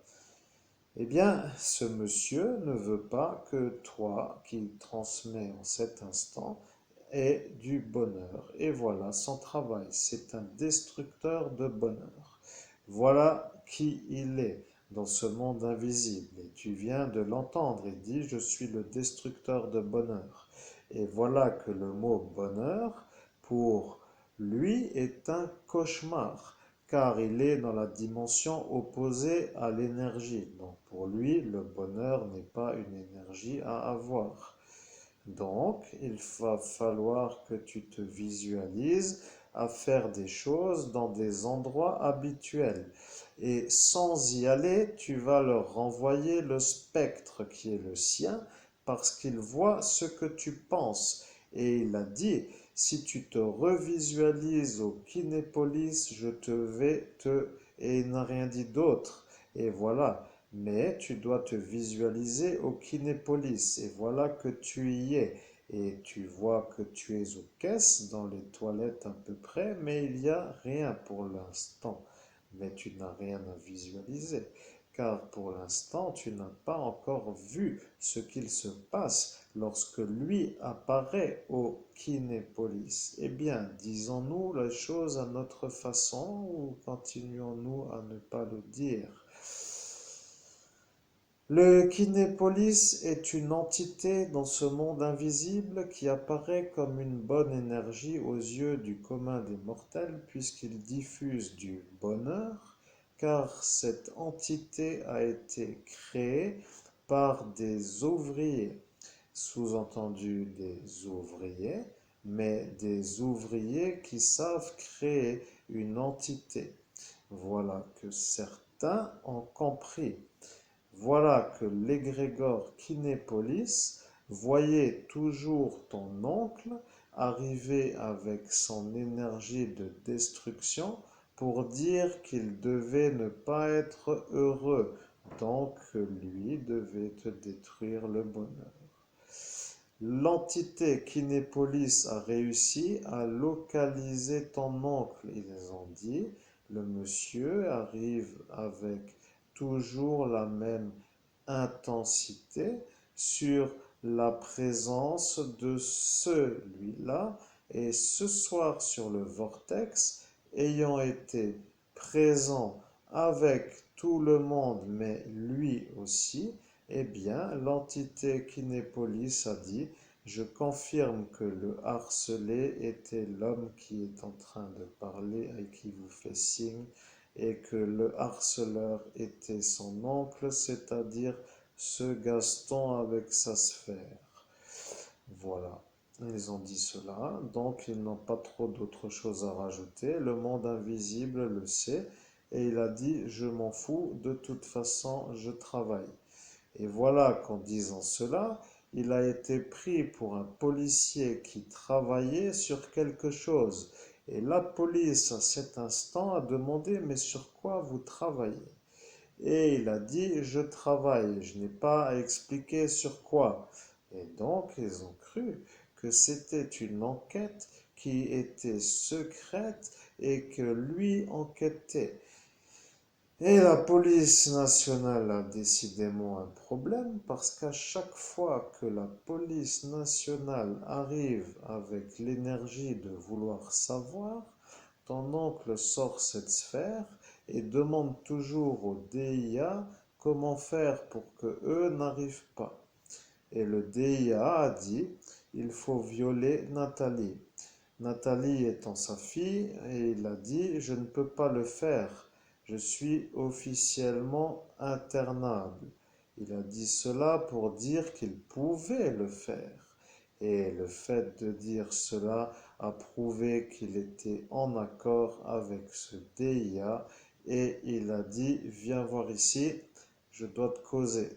Eh bien, ce monsieur ne veut pas que toi, qui transmets en cet instant, aies du bonheur. Et voilà son travail. C'est un destructeur de bonheur. Voilà qui il est dans ce monde invisible. Et tu viens de l'entendre. Il dit, je suis le destructeur de bonheur. Et voilà que le mot bonheur, pour lui, est un cauchemar car il est dans la dimension opposée à l'énergie. Donc pour lui, le bonheur n'est pas une énergie à avoir. Donc il va falloir que tu te visualises à faire des choses dans des endroits habituels. Et sans y aller, tu vas leur renvoyer le spectre qui est le sien parce qu'il voit ce que tu penses. Et il a dit, si tu te revisualises au Kinépolis, je te vais te... Et il n'a rien dit d'autre. Et voilà. Mais tu dois te visualiser au Kinépolis. Et voilà que tu y es. Et tu vois que tu es aux caisses, dans les toilettes à peu près, mais il n'y a rien pour l'instant. Mais tu n'as rien à visualiser, car pour l'instant tu n'as pas encore vu ce qu'il se passe lorsque lui apparaît au Kinépolis. Eh bien, disons-nous les choses à notre façon ou continuons-nous à ne pas le dire? Le Kinépolis est une entité dans ce monde invisible qui apparaît comme une bonne énergie aux yeux du commun des mortels puisqu'il diffuse du bonheur, car cette entité a été créée par des ouvriers, sous-entendu des ouvriers, mais des ouvriers qui savent créer une entité. Voilà que certains ont compris. Voilà que l'égrégore Kinépolis voyait toujours ton oncle arriver avec son énergie de destruction pour dire qu'il devait ne pas être heureux, donc lui devait te détruire le bonheur. L'entité Kinépolis a réussi à localiser ton oncle. Ils ont dit, le monsieur arrive avec toujours la même intensité sur la présence de celui-là. Et ce soir sur le vortex, ayant été présent avec tout le monde, mais lui aussi, eh bien, l'entité Kinépolis a dit, je confirme que le harcelé était l'homme qui est en train de parler et qui vous fait signe, et que le harceleur était son oncle, c'est-à-dire ce Gaston avec sa sphère. Voilà. Ils ont dit cela, donc ils n'ont pas trop d'autres choses à rajouter. Le monde invisible le sait, et il a dit, je m'en fous, de toute façon, je travaille. Et voilà qu'en disant cela, il a été pris pour un policier qui travaillait sur quelque chose. Et la police, à cet instant, a demandé, mais sur quoi vous travaillez? Et il a dit, je travaille, je n'ai pas à expliquer sur quoi. Et donc, ils ont cru que c'était une enquête qui était secrète et que lui enquêtait. Et la police nationale a décidément un problème parce qu'à chaque fois que la police nationale arrive avec l'énergie de vouloir savoir, ton oncle sort cette sphère et demande toujours au DIA comment faire pour que eux n'arrivent pas. Et le DIA a dit, il faut violer Nathalie. Nathalie étant sa fille, et il a dit, je ne peux pas le faire. Je suis officiellement internable. Il a dit cela pour dire qu'il pouvait le faire. Et le fait de dire cela a prouvé qu'il était en accord avec ce DIA et il a dit, viens voir ici, je dois te causer.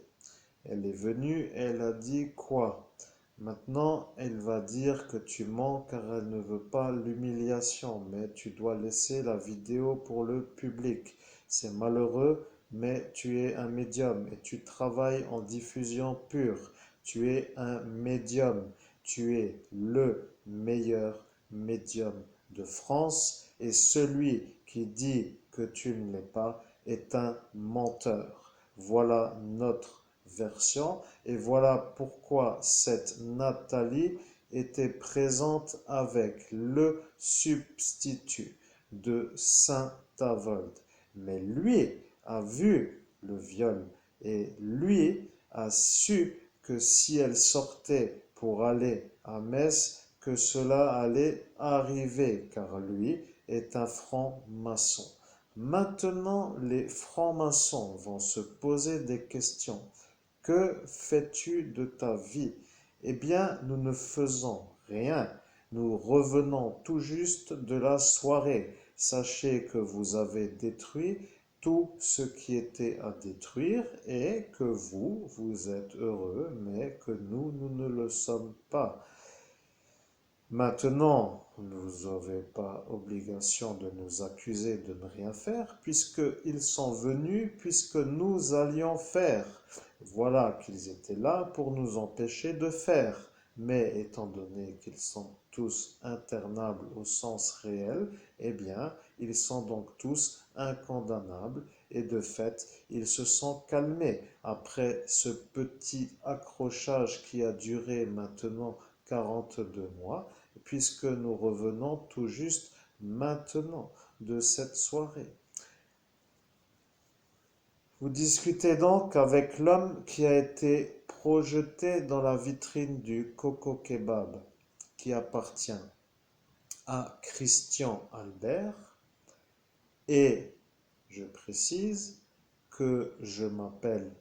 Elle est venue, elle a dit quoi? Maintenant, elle va dire que tu mens car elle ne veut pas l'humiliation, mais tu dois laisser la vidéo pour le public. C'est malheureux, mais tu es un médium et tu travailles en diffusion pure. Tu es un médium. Tu es le meilleur médium de France et celui qui dit que tu ne l'es pas est un menteur. Voilà notre version et voilà pourquoi cette Nathalie était présente avec le substitut de Saint-Avold. Mais lui a vu le viol et lui a su que si elle sortait pour aller à Metz, que cela allait arriver, car lui est un franc-maçon. Maintenant, les francs-maçons vont se poser des questions. Que fais-tu de ta vie? Eh bien, nous ne faisons rien. Nous revenons tout juste de la soirée. Sachez que vous avez détruit tout ce qui était à détruire et que vous êtes heureux, mais que nous ne le sommes pas. Maintenant, vous n'avez pas obligation de nous accuser de ne rien faire, puisqu'ils sont venus, puisque nous allions faire. Voilà qu'ils étaient là pour nous empêcher de faire. Mais étant donné qu'ils sont tous internables au sens réel, eh bien, ils sont donc tous incondamnables et de fait, ils se sont calmés après ce petit accrochage qui a duré maintenant 42 mois puisque nous revenons tout juste maintenant de cette soirée. Vous discutez donc avec l'homme qui a été projeté dans la vitrine du Coco Kebab, qui appartient à Christian Albert, et je précise que je m'appelle,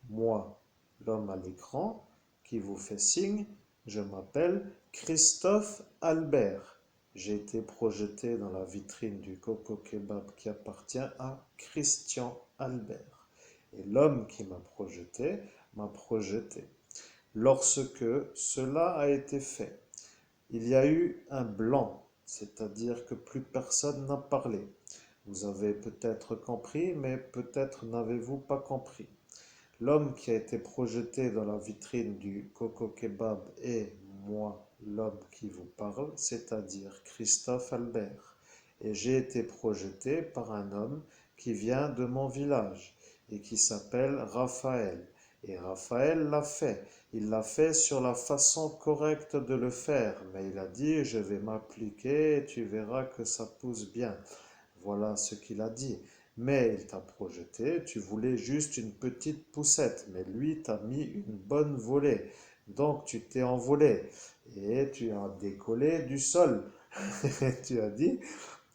moi, l'homme à l'écran, qui vous fait signe, je m'appelle Christophe Albert. J'ai été projeté dans la vitrine du Coco Kebab qui appartient à Christian Albert. Et l'homme qui m'a projeté. Lorsque cela a été fait, il y a eu un blanc, c'est-à-dire que plus personne n'a parlé. Vous avez peut-être compris, mais peut-être n'avez-vous pas compris. L'homme qui a été projeté dans la vitrine du Coco Kebab est moi, l'homme qui vous parle, c'est-à-dire Christophe Albert. Et j'ai été projeté par un homme qui vient de mon village et qui s'appelle Raphaël. Et Raphaël l'a fait. Il l'a fait sur la façon correcte de le faire, mais il a dit, je vais m'appliquer et tu verras que ça pousse bien. Voilà ce qu'il a dit. Mais il t'a projeté, tu voulais juste une petite poussette, mais lui t'a mis une bonne volée. Donc tu t'es envolé et tu as décollé du sol. Tu as dit,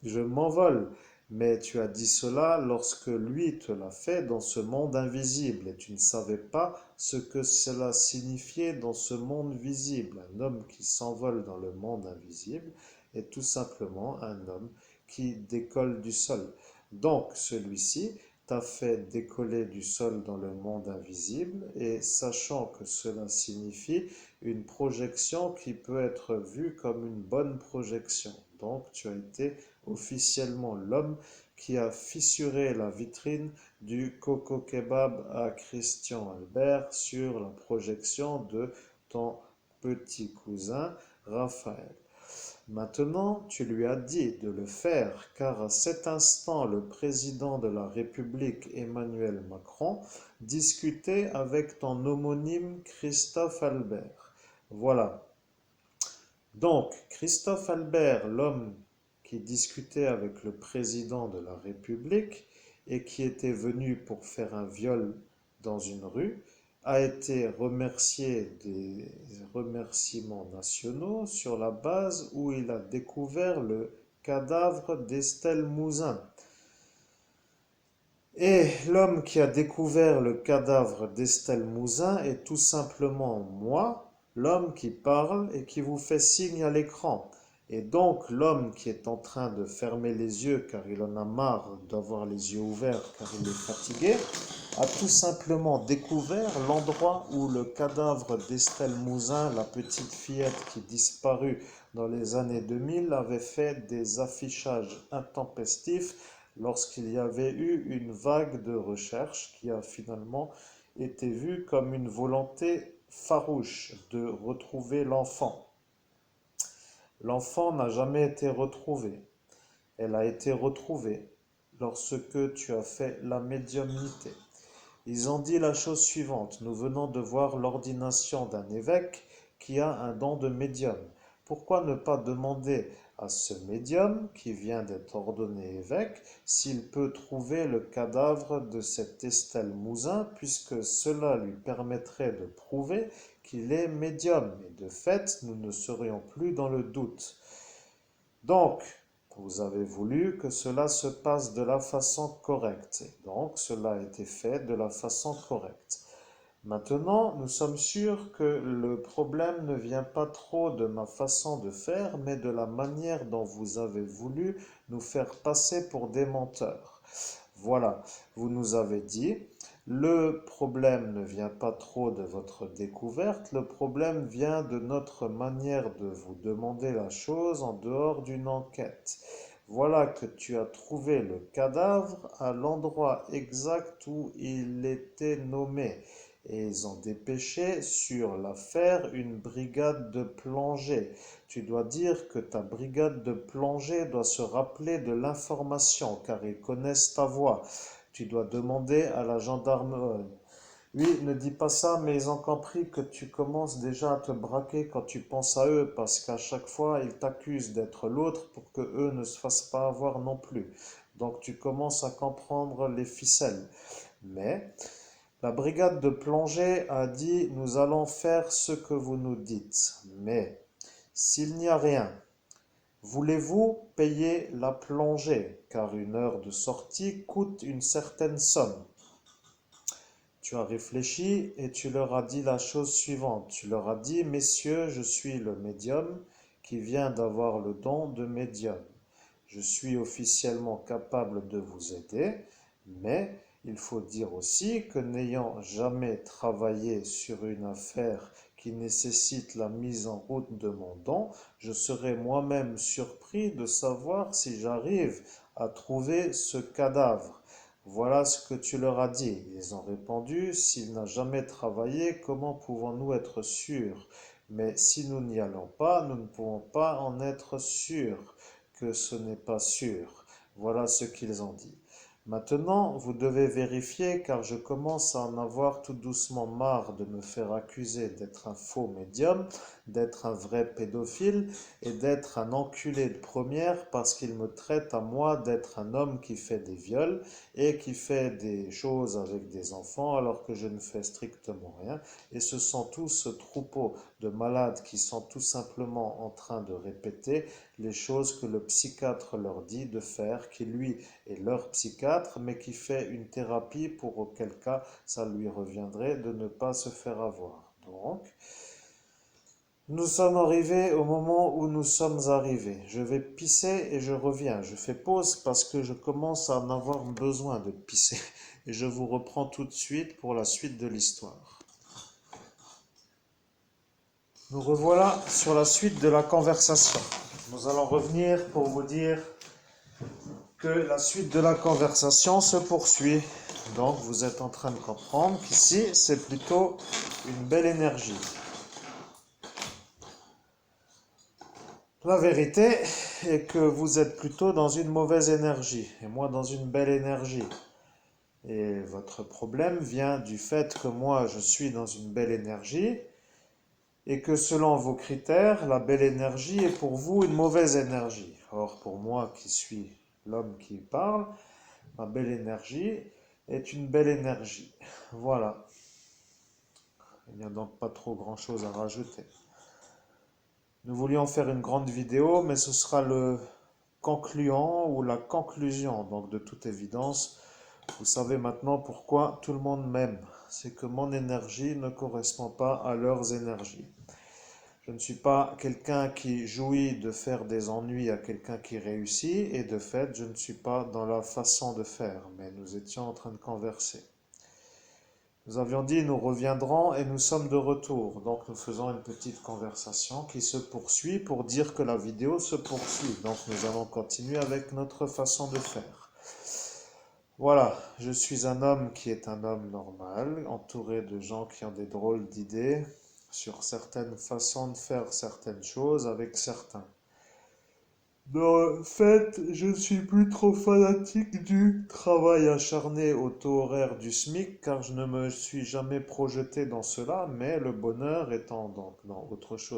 je m'envole. Mais tu as dit cela lorsque lui te l'a fait dans ce monde invisible et tu ne savais pas ce que cela signifiait dans ce monde visible. Un homme qui s'envole dans le monde invisible est tout simplement un homme qui décolle du sol. Donc celui-ci t'a fait décoller du sol dans le monde invisible et sachant que cela signifie une projection qui peut être vue comme une bonne projection. Donc tu as été officiellement l'homme qui a fissuré la vitrine du Coco Kebab à Christian Albert sur la projection de ton petit cousin Raphaël. Maintenant, tu lui as dit de le faire, car à cet instant, le président de la République, Emmanuel Macron, discutait avec ton homonyme Christophe Albert. Voilà. Donc, Christophe Albert, l'homme qui discutait avec le président de la République et qui était venu pour faire un viol dans une rue, a été remercié des remerciements nationaux sur la base où il a découvert le cadavre d'Estelle Mouzin. Et l'homme qui a découvert le cadavre d'Estelle Mouzin est tout simplement moi, l'homme qui parle et qui vous fait signe à l'écran. Et donc l'homme qui est en train de fermer les yeux car il en a marre d'avoir les yeux ouverts car il est fatigué, a tout simplement découvert l'endroit où le cadavre d'Estelle Mouzin, la petite fillette qui disparut dans les années 2000, avait fait des affichages intempestifs lorsqu'il y avait eu une vague de recherche qui a finalement été vue comme une volonté farouche de retrouver l'enfant. L'enfant n'a jamais été retrouvé. Elle a été retrouvée lorsque tu as fait la médiumnité. Ils ont dit la chose suivante: nous venons de voir l'ordination d'un évêque qui a un don de médium. Pourquoi ne pas demander à ce médium qui vient d'être ordonné évêque s'il peut trouver le cadavre de cette Estelle Mouzin, puisque cela lui permettrait de prouver qu'il est médium. Et de fait, nous ne serions plus dans le doute. Donc, vous avez voulu que cela se passe de la façon correcte. Donc, cela a été fait de la façon correcte. Maintenant, nous sommes sûrs que le problème ne vient pas trop de ma façon de faire, mais de la manière dont vous avez voulu nous faire passer pour des menteurs. Voilà, vous nous avez dit, le problème ne vient pas trop de votre découverte, le problème vient de notre manière de vous demander la chose en dehors d'une enquête. Voilà que tu as trouvé le cadavre à l'endroit exact où il était nommé. Et ils ont dépêché sur l'affaire une brigade de plongée. Tu dois dire que ta brigade de plongée doit se rappeler de l'information, car ils connaissent ta voix. Tu dois demander à la gendarmerie. Oui, ne dis pas ça, mais ils ont compris que tu commences déjà à te braquer quand tu penses à eux, parce qu'à chaque fois, ils t'accusent d'être l'autre pour que eux ne se fassent pas avoir non plus. Donc tu commences à comprendre les ficelles. Mais la brigade de plongée a dit: nous allons faire ce que vous nous dites. Mais s'il n'y a rien, voulez-vous payer la plongée? Car une heure de sortie coûte une certaine somme. Tu as réfléchi et tu leur as dit la chose suivante. Tu leur as dit: messieurs, je suis le médium qui vient d'avoir le don de médium. Je suis officiellement capable de vous aider, mais il faut dire aussi que n'ayant jamais travaillé sur une affaire qui nécessite la mise en route de mon don, je serais moi-même surpris de savoir si j'arrive à trouver ce cadavre. Voilà ce que tu leur as dit. Ils ont répondu: s'il n'a jamais travaillé, comment pouvons-nous être sûrs? Mais si nous n'y allons pas, nous ne pouvons pas en être sûrs que ce n'est pas sûr. Voilà ce qu'ils ont dit. Maintenant, vous devez vérifier, car je commence à en avoir tout doucement marre de me faire accuser d'être un faux médium, d'être un vrai pédophile et d'être un enculé de première parce qu'il me traite à moi d'être un homme qui fait des viols et qui fait des choses avec des enfants alors que je ne fais strictement rien. Et ce sont tous ce troupeau de malades qui sont tout simplement en train de répéter les choses que le psychiatre leur dit de faire, qui lui est leur psychiatre, mais qui fait une thérapie pour auquel cas ça lui reviendrait de ne pas se faire avoir. Donc, nous sommes arrivés au moment où nous sommes arrivés. Je vais pisser et je reviens. Je fais pause parce que je commence à en avoir besoin de pisser. Et je vous reprends tout de suite pour la suite de l'histoire. Nous revoilà sur la suite de la conversation. Nous allons revenir pour vous dire que la suite de la conversation se poursuit. Donc vous êtes en train de comprendre qu'ici c'est plutôt une belle énergie. La vérité est que vous êtes plutôt dans une mauvaise énergie et moi dans une belle énergie. Et votre problème vient du fait que moi je suis dans une belle énergie et que selon vos critères, la belle énergie est pour vous une mauvaise énergie. Or pour moi qui suis l'homme qui parle, ma belle énergie est une belle énergie. Voilà. Il n'y a donc pas trop grand chose à rajouter. Nous voulions faire une grande vidéo, mais ce sera le concluant ou la conclusion. Donc de toute évidence, Vous savez maintenant pourquoi tout le monde m'aime. C'est que mon énergie ne correspond pas à leurs énergies. Je ne suis pas quelqu'un qui jouit de faire des ennuis à quelqu'un qui réussit, et de fait, je ne suis pas dans la façon de faire, mais nous étions en train de converser. Nous avions dit nous reviendrons et nous sommes de retour. Donc nous faisons une petite conversation qui se poursuit pour dire que la vidéo se poursuit. Donc nous allons continuer avec notre façon de faire. Voilà, je suis un homme qui est un homme normal, entouré de gens qui ont des drôles d'idées sur certaines façons de faire certaines choses avec certains. En fait, je ne suis plus trop fanatique du travail acharné au taux horaire du SMIC car je ne me suis jamais projeté dans cela, mais le bonheur étant donc dans autre chose.